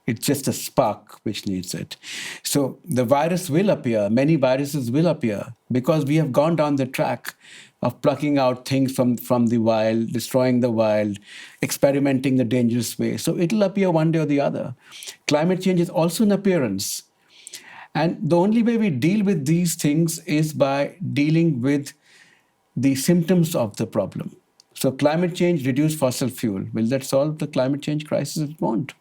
It's just a spark which needs it. So the virus will appear. Many viruses will appear because we have gone down the track of plucking out things from the wild, destroying the wild, experimenting the dangerous way. So it'll appear one day or the other. Climate change is also an appearance. And the only way we deal with these things is by dealing with the symptoms of the problem. So climate change, reduce fossil fuel. Will that solve the climate change crisis? It won't.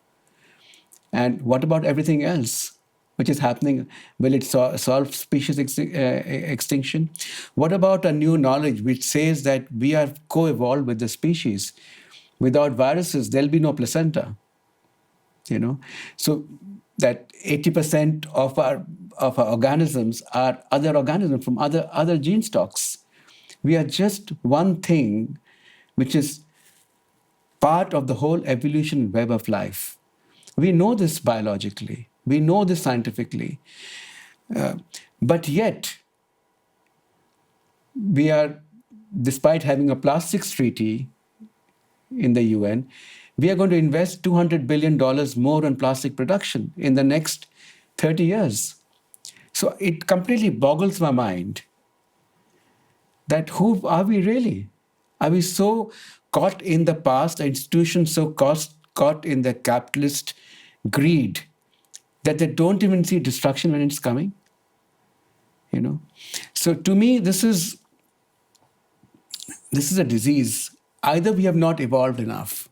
And what about everything else which is happening? Will it solve species extinction? What about a new knowledge which says that we are co-evolved with the species? Without viruses, there'll be no placenta. So that 80% of our organisms are other organisms from other gene stocks. We are just one thing which is part of the whole evolution web of life. We know this biologically. We know this scientifically. But yet, we are, despite having a plastics treaty in the UN, we are going to invest $200 billion more on plastic production in the next 30 years. So it completely boggles my mind that who are we really? Are we so caught in the past, institutions so caught in the capitalist greed, that they don't even see destruction when it's coming. So to me, this is a disease. Either we have not evolved enough,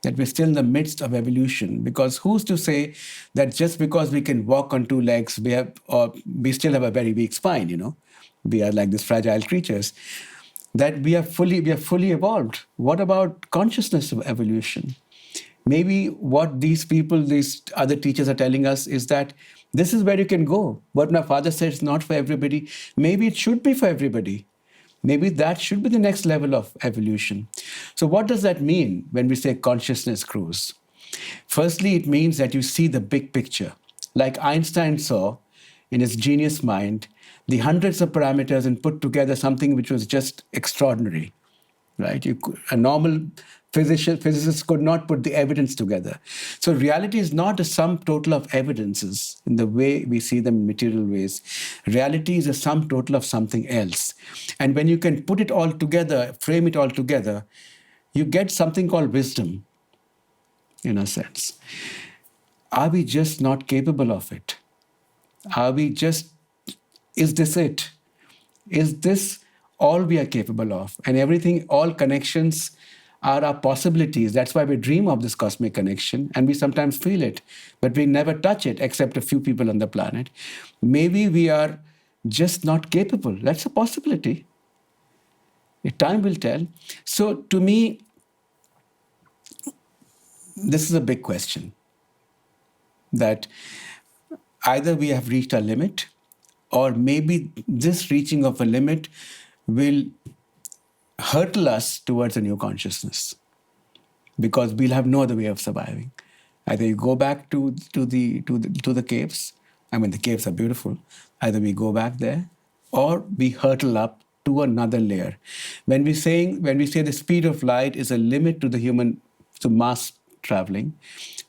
that we're still in the midst of evolution, because who's to say that just because we can walk on two legs, we still have a very weak spine, we are like these fragile creatures, that we are fully evolved. What about consciousness of evolution? Maybe what these other teachers are telling us is that this is where you can go. What my father said is not for everybody. Maybe it should be for everybody. Maybe that should be the next level of evolution. So what does that mean when we say consciousness grows? Firstly, it means that you see the big picture. Like Einstein saw in his genius mind, the hundreds of parameters, and put together something which was just extraordinary. Right? A normal physicist could not put the evidence together. So reality is not a sum total of evidences in the way we see them in material ways. Reality is a sum total of something else. And when you can put it all together, frame it all together, you get something called wisdom, in a sense. Are we just not capable of it? Is this it? Is this all we are capable of? And everything, all connections are our possibilities. That's why we dream of this cosmic connection, and we sometimes feel it, but we never touch it except a few people on the planet. Maybe we are just not capable. That's a possibility. Time will tell. So to me, this is a big question, that either we have reached our limit, or maybe this reaching of a limit will hurtle us towards a new consciousness, because we'll have no other way of surviving. Either you go back to the caves. I mean, the caves are beautiful. Either we go back there, or we hurtle up to another layer. When we say the speed of light is a limit to mass traveling,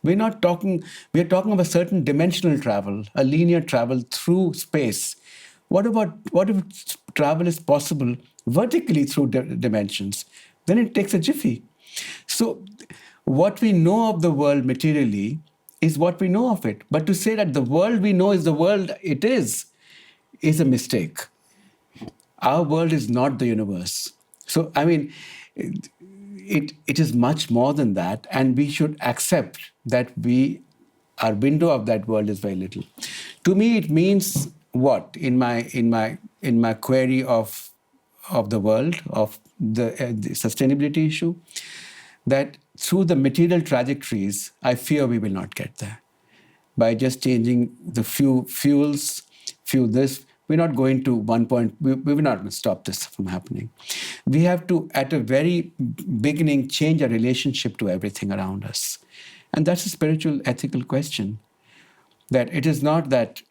we're talking of a certain dimensional travel, a linear travel through space. What if travel is possible vertically through dimensions? Then it takes a jiffy. So what we know of the world materially is what we know of it. But to say that the world we know is the world it is a mistake. Our world is not the universe. So, I mean, it is much more than that, and we should accept that our window of that world is very little. To me, it means what in my query of the world, of the sustainability issue, that through the material trajectories, I fear we will not get there. By just changing the few fuels, we're not going to one point, we're not going to stop this from happening. We have to, at a very beginning, change our relationship to everything around us. And that's a spiritual, ethical question. That it is not that,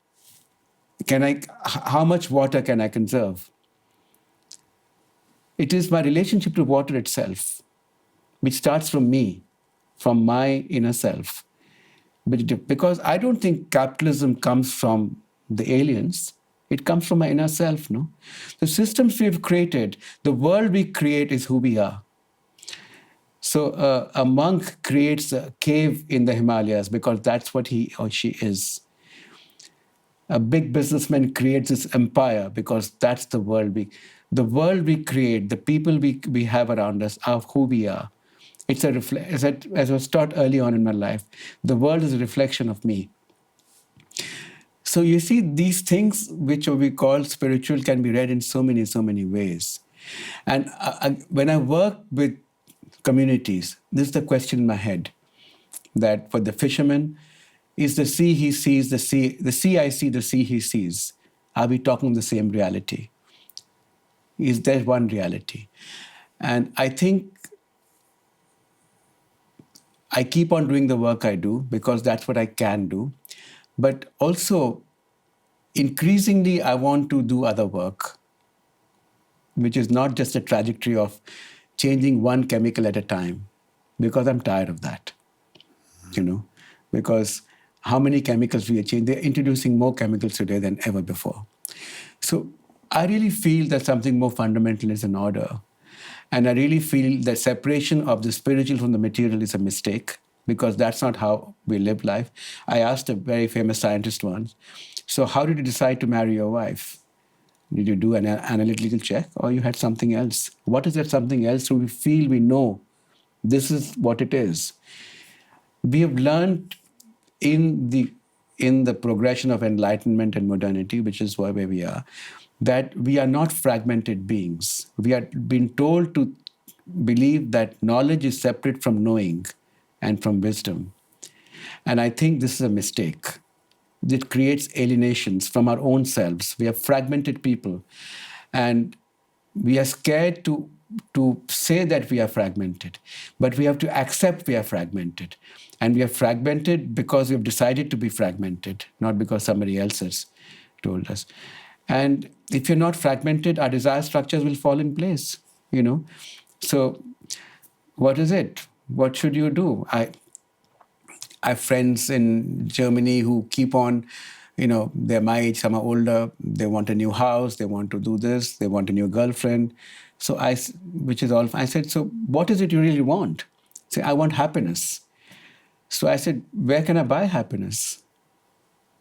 how much water can I conserve? It is my relationship to water itself, which starts from me, from my inner self. Because I don't think capitalism comes from the aliens. It comes from my inner self, no? The systems we've created, the world we create is who we are. So a monk creates a cave in the Himalayas because that's what he or she is. A big businessman creates his empire because that's the world we create, the people we have around us are who we are. It's as I was taught early on in my life, the world is a reflection of me. So you see, these things which we call spiritual can be read in so many ways. And when I work with communities, this is the question in my head, that for the fisherman, is the sea he sees, the sea I see, the sea he sees. Are we talking the same reality? Is there one reality? And I think I keep on doing the work I do because that's what I can do. But also, increasingly, I want to do other work, which is not just a trajectory of changing one chemical at a time, because I'm tired of that, because how many chemicals we are changing? They're introducing more chemicals today than ever before. So I really feel that something more fundamental is in order. And I really feel that separation of the spiritual from the material is a mistake. because that's not how we live life. I asked a very famous scientist once, so how did you decide to marry your wife? Did you do an analytical check, or you had something else? What is that something else so we feel we know this is what it is? We have learned in the progression of enlightenment and modernity, which is where we are, that we are not fragmented beings. We are being told to believe that knowledge is separate from knowing and from wisdom. And I think this is a mistake. It creates alienations from our own selves. We are fragmented people. And we are scared to say that we are fragmented, but we have to accept we are fragmented. And we are fragmented because we have decided to be fragmented, not because somebody else has told us. And if you're not fragmented, our desire structures will fall in place, So what is it? What should you do? I have friends in Germany who keep on, they're my age, some are older, they want a new house, they want to do this, they want a new girlfriend. So which is all, I said, so what is it you really want? Say, I want happiness. So I said, where can I buy happiness?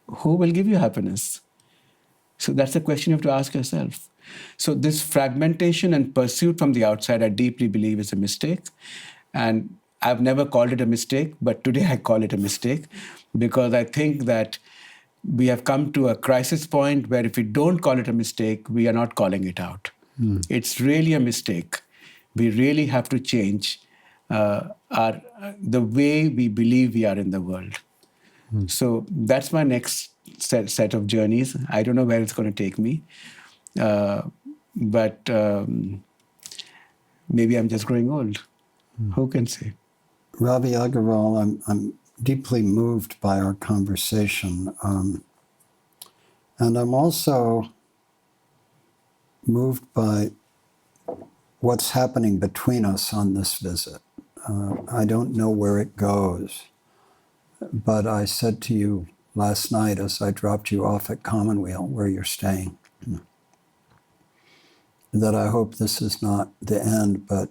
Who will give you happiness? So that's the question you have to ask yourself. So this fragmentation and pursuit from the outside, I deeply believe is a mistake. And I've never called it a mistake, but today I call it a mistake because I think that we have come to a crisis point where if we don't call it a mistake, we are not calling it out. It's really a mistake. We really have to change the way we believe we are in the world. So that's my next set of journeys. I don't know where it's going to take me, but maybe I'm just growing old. Who can say? Ravi Agarwal, I'm deeply moved by our conversation. And I'm also moved by what's happening between us on this visit. I don't know where it goes, but I said to you last night as I dropped you off at Commonweal, where you're staying, that I hope this is not the end, but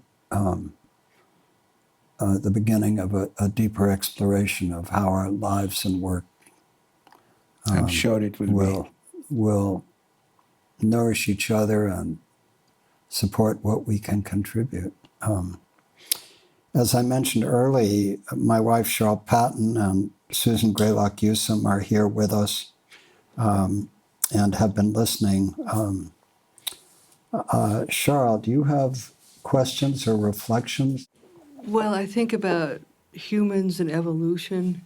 the beginning of a deeper exploration of how our lives and work I'm sure it will nourish each other and support what we can contribute. As I mentioned early, my wife Cheryl Patton and Susan Greylock Newsom are here with us and have been listening. Cheryl, do you have questions or reflections? Well, I think about humans and evolution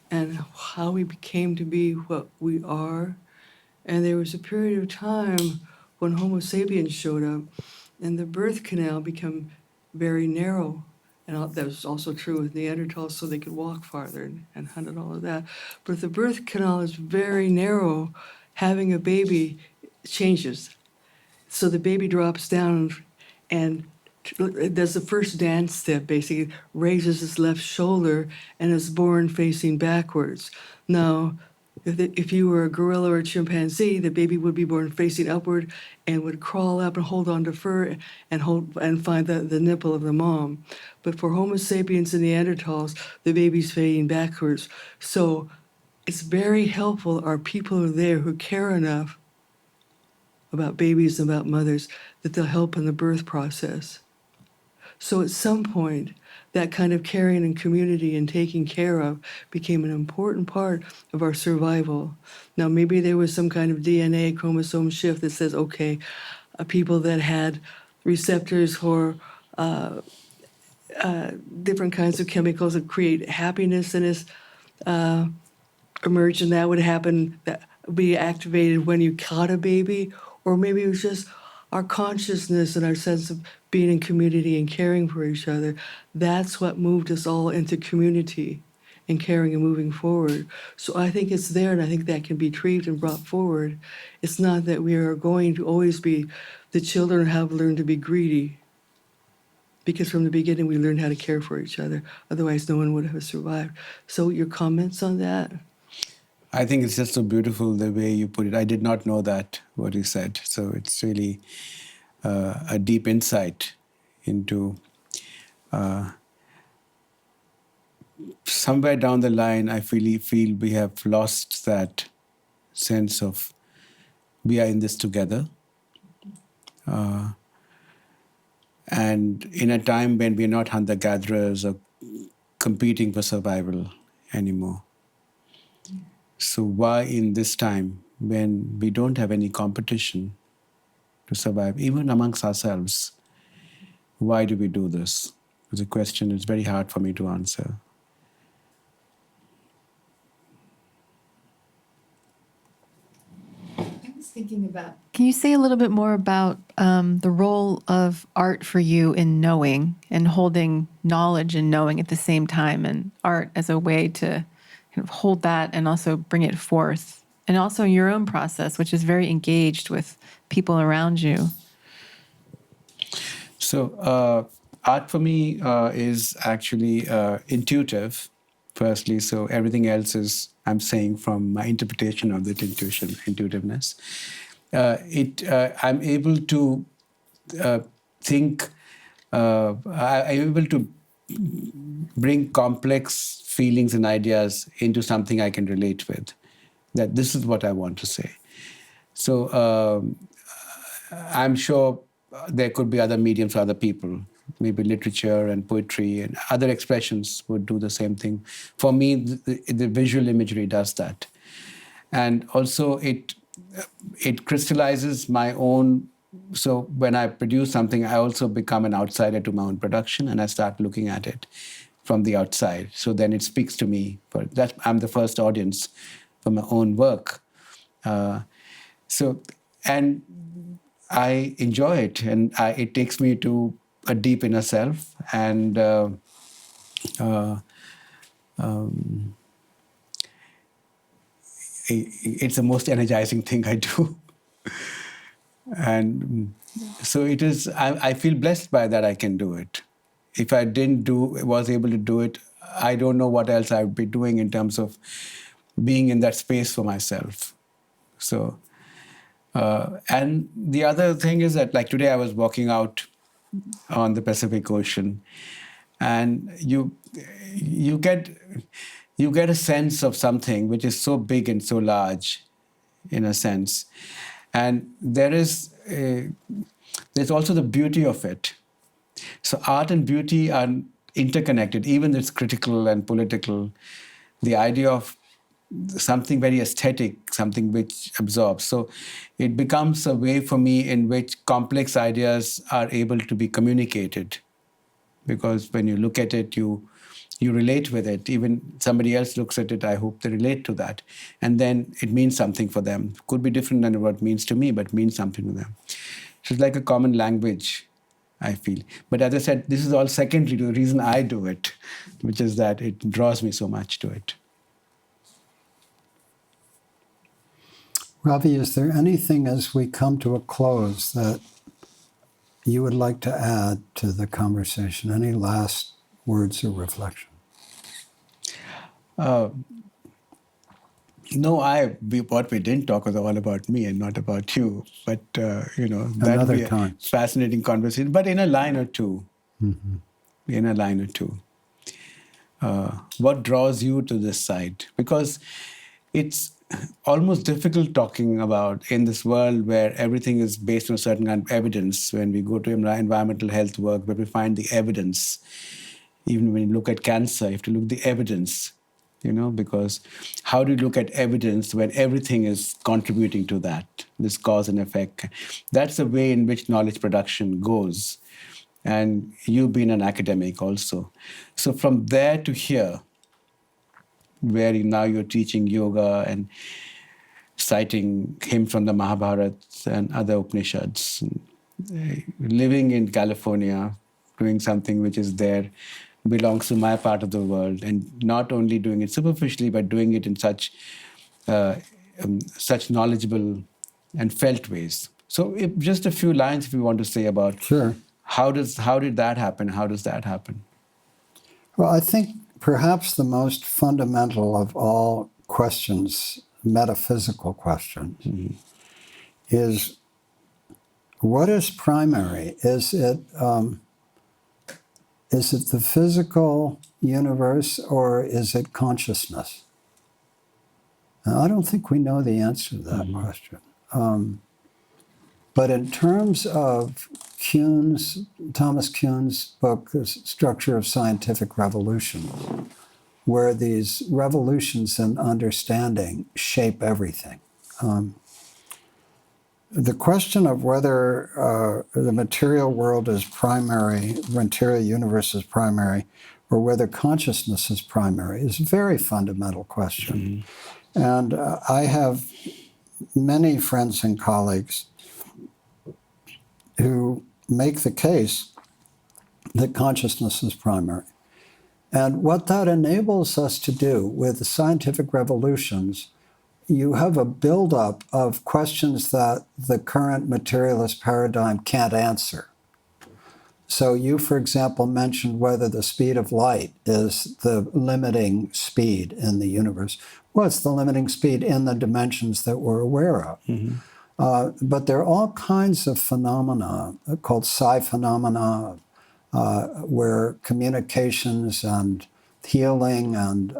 and how we became to be what we are. And there was a period of time when Homo sapiens showed up and the birth canal became very narrow. And that was also true with Neanderthals, so they could walk farther and hunt and all of that. But if the birth canal is very narrow, having a baby changes. So the baby drops down and does the first dance step, basically raises his left shoulder and is born facing backwards. Now, if you were a gorilla or a chimpanzee, the baby would be born facing upward and would crawl up and hold on to fur and find the nipple of the mom. But for Homo sapiens and Neanderthals, the baby's facing backwards. So it's very helpful. Our people are there who care enough about babies and about mothers that they'll help in the birth process. So at some point, that kind of caring and community and taking care of became an important part of our survival. Now, maybe there was some kind of DNA chromosome shift that says, okay, people that had receptors for different kinds of chemicals that create happiness in us emerge, and that would happen, that would be activated when you caught a baby, or maybe it was just our consciousness and our sense of being in community and caring for each other. That's what moved us all into community and caring and moving forward. So I think it's there, and I think that can be retrieved and brought forward. It's not that we are going to always be, the children have learned to be greedy, because from the beginning we learned how to care for each other. Otherwise, no one would have survived. So your comments on that? I think it's just so beautiful the way you put it. I did not know that, what you said. So it's really a deep insight into somewhere down the line, I feel we have lost that sense of we are in this together. And in a time when we're not hunter-gatherers or competing for survival anymore. So why in this time, when we don't have any competition to survive, even amongst ourselves, why do we do this? It's a question that's very hard for me to answer. Thinking about. Can you say a little bit more about the role of art for you in knowing and holding knowledge and knowing at the same time, and art as a way to kind of hold that and also bring it forth, and also your own process, which is very engaged with people around you? So art for me is actually intuitive, firstly. So everything else is, I'm saying, from my interpretation of that intuitiveness. I'm able to think, I'm able to bring complex feelings and ideas into something I can relate with. That this is what I want to say. So I'm sure there could be other mediums for other people. Maybe literature and poetry and other expressions would do the same thing. For me, the visual imagery does that. And also it crystallizes my own. So when I produce something, I also become an outsider to my own production, and I start looking at it from the outside. So then it speaks to me. But that I'm the first audience for my own work. And I enjoy it, and it takes me to a deep inner self, and it's the most energizing thing I do. And so it is. I feel blessed by that I can do it. If I was able to do it, I don't know what else I would be doing in terms of being in that space for myself. So. And the other thing is that, like today, I was walking out on the Pacific Ocean, and you get a sense of something which is so big and so large, in a sense, and there's also the beauty of it. So art and beauty are interconnected, even though it's critical and political. The idea of something very aesthetic, something which absorbs. So it becomes a way for me in which complex ideas are able to be communicated. Because when you look at it, you relate with it. Even somebody else looks at it, I hope they relate to that. And then it means something for them. Could be different than what it means to me, but means something to them. So it's like a common language, I feel. But as I said, this is all secondary to the reason I do it, which is that it draws me so much to it. Ravi, is there anything as we come to a close that you would like to add to the conversation? Any last words or reflection? No, what we didn't talk was all about me and not about you. But, that would be a fascinating conversation, but in a line or two. Mm-hmm. In a line or two. What draws you to this side? Because it's almost difficult talking about in this world where everything is based on a certain kind of evidence. When we go to environmental health work, where we find the evidence, even when you look at cancer, you have to look at the evidence, because how do you look at evidence when everything is contributing to that, this cause and effect? That's the way in which knowledge production goes. And you've been an academic also. So from there to here, where now you're teaching yoga and citing hymns from the Mahabharata and other Upanishads, living in California, doing something which is there, belongs to my part of the world, and not only doing it superficially, but doing it in such knowledgeable and felt ways. So just a few lines if you want to say about how did that happen? How does that happen? Well, I think perhaps the most fundamental of all questions, metaphysical questions, is what is primary? Is it Is it the physical universe or is it consciousness? Now, I don't think we know the answer to that question. But in terms of Thomas Kuhn's book, The Structure of Scientific Revolution, where these revolutions in understanding shape everything. The question of whether the material world is primary, the material universe is primary, or whether consciousness is primary is a very fundamental question. And I have many friends and colleagues who make the case that consciousness is primary. And what that enables us to do with the scientific revolutions, you have a buildup of questions that the current materialist paradigm can't answer. So you, for example, mentioned whether the speed of light is the limiting speed in the universe. Well, it's the limiting speed in the dimensions that we're aware of. But there are all kinds of phenomena called psi phenomena, where communications and healing and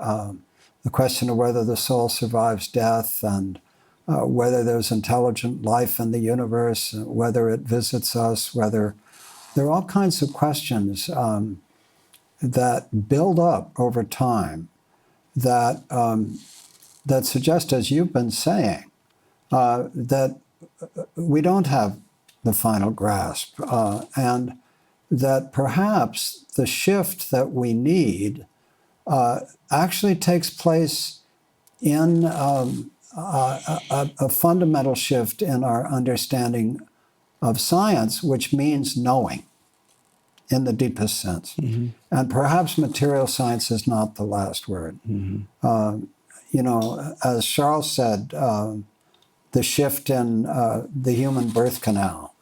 the question of whether the soul survives death and whether there's intelligent life in the universe, whether it visits us, whether there are all kinds of questions that build up over time that that suggest, as you've been saying, that we don't have the final grasp, and that perhaps the shift that we need actually takes place in a fundamental shift in our understanding of science, which means knowing in the deepest sense. And perhaps material science is not the last word. You know, as Charles said, the shift in the human birth canal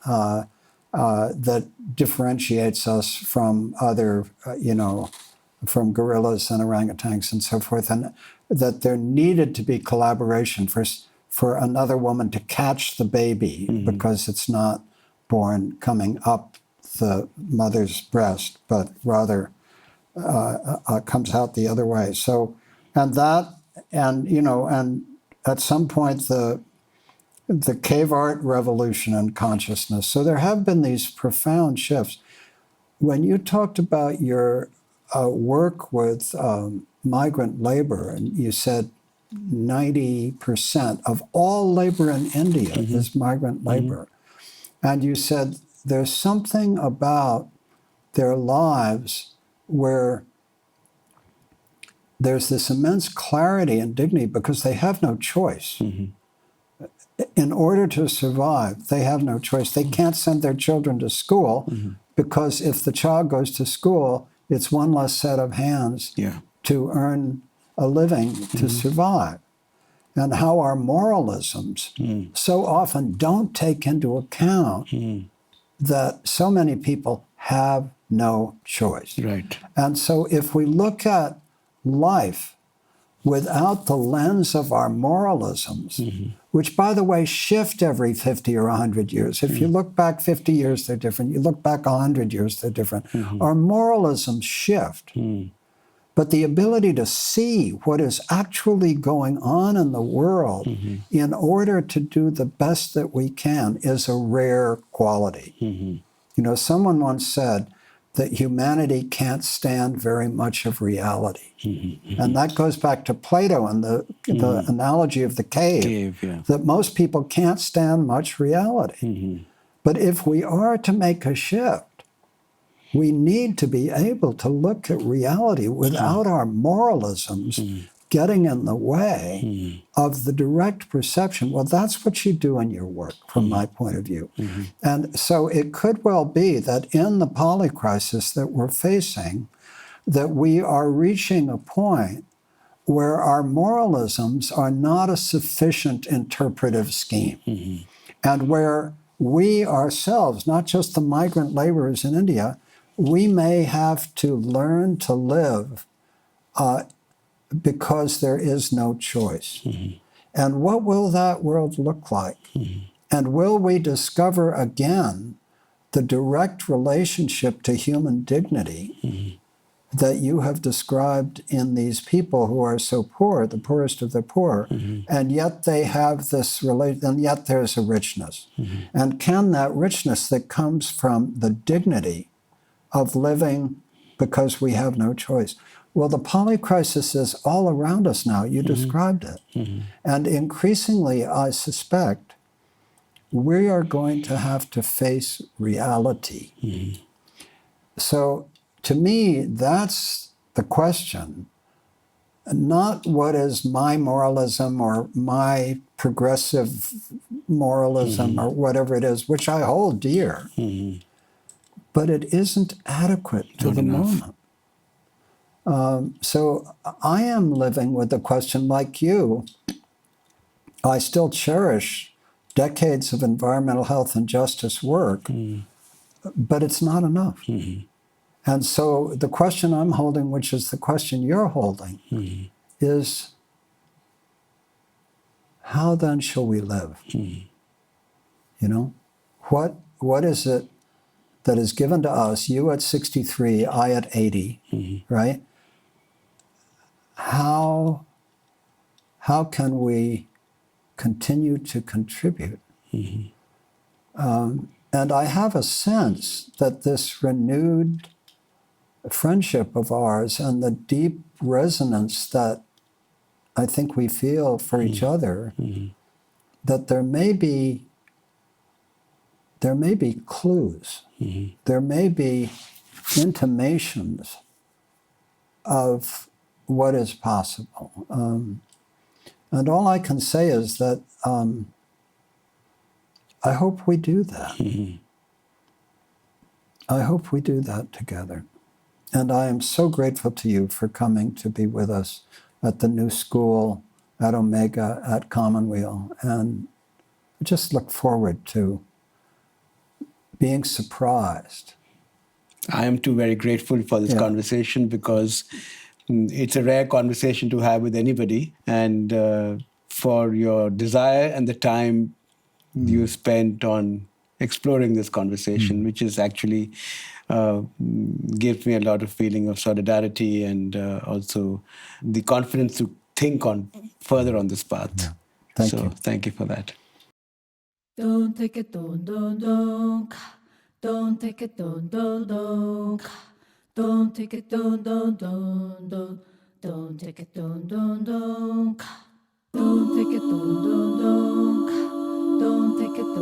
that differentiates us from other, from gorillas and orangutans and so forth, and that there needed to be collaboration for another woman to catch the baby because it's not born coming up the mother's breast, but rather comes out the other way. So, and at some point the cave art revolution in consciousness. So there have been these profound shifts. When you talked about your work with migrant labor, and you said 90% of all labor in India is migrant labor, and you said there's something about their lives where there's this immense clarity and dignity because they have no choice. In order to survive, they have no choice. They can't send their children to school because if the child goes to school, it's one less set of hands to earn a living to survive. And how our moralisms so often don't take into account that so many people have no choice. Right. And so if we look at life without the lens of our moralisms, which, by the way, shift every 50 or 100 years. If you look back 50 years, they're different. You look back 100 years, they're different. Our moralisms shift. But the ability to see what is actually going on in the world in order to do the best that we can is a rare quality. You know, someone once said that humanity can't stand very much of reality. And that goes back to Plato and the analogy of the cave, that most people can't stand much reality. But if we are to make a shift, we need to be able to look at reality without our moralisms getting in the way of the direct perception. Well, that's what you do in your work, from my point of view. And so it could well be that in the polycrisis that we're facing, that we are reaching a point where our moralisms are not a sufficient interpretive scheme, and where we ourselves, not just the migrant laborers in India, we may have to learn to live because there is no choice. And what will that world look like? And will we discover again the direct relationship to human dignity that you have described in these people who are so poor, the poorest of the poor, and yet they have this relation, and yet there's a richness. And can that richness that comes from the dignity of living because we have no choice? Well, the polycrisis is all around us now. You described it. And increasingly, I suspect, we are going to have to face reality. So, to me, that's the question. Not what is my moralism or my progressive moralism or whatever it is, which I hold dear, but it isn't adequate to Not the enough. moment. So I am living with the question like you. I still cherish decades of environmental health and justice work, but it's not enough. And so the question I'm holding, which is the question you're holding, is how then shall we live? You know, what is it that is given to us, you at 63, I at 80, right? How can we continue to contribute? And I have a sense that this renewed friendship of ours and the deep resonance that I think we feel for each other, that there may be clues, there may be intimations of what is possible. And all I can say is that I hope we do that. I hope we do that together. And I am so grateful to you for coming to be with us at the new school, at Omega, at Commonweal. And I just look forward to being surprised. I am too very grateful for this conversation, because it's a rare conversation to have with anybody. And for your desire and the time you spent on exploring this conversation, which is actually gives me a lot of feeling of solidarity and also the confidence to think on further on this path. Yeah. Thank you. Thank you for that. Don't take it, don't. Don't take it, don't. Don't take it, don't. Don't take it, don't. Don't take it, don't. Don't take it,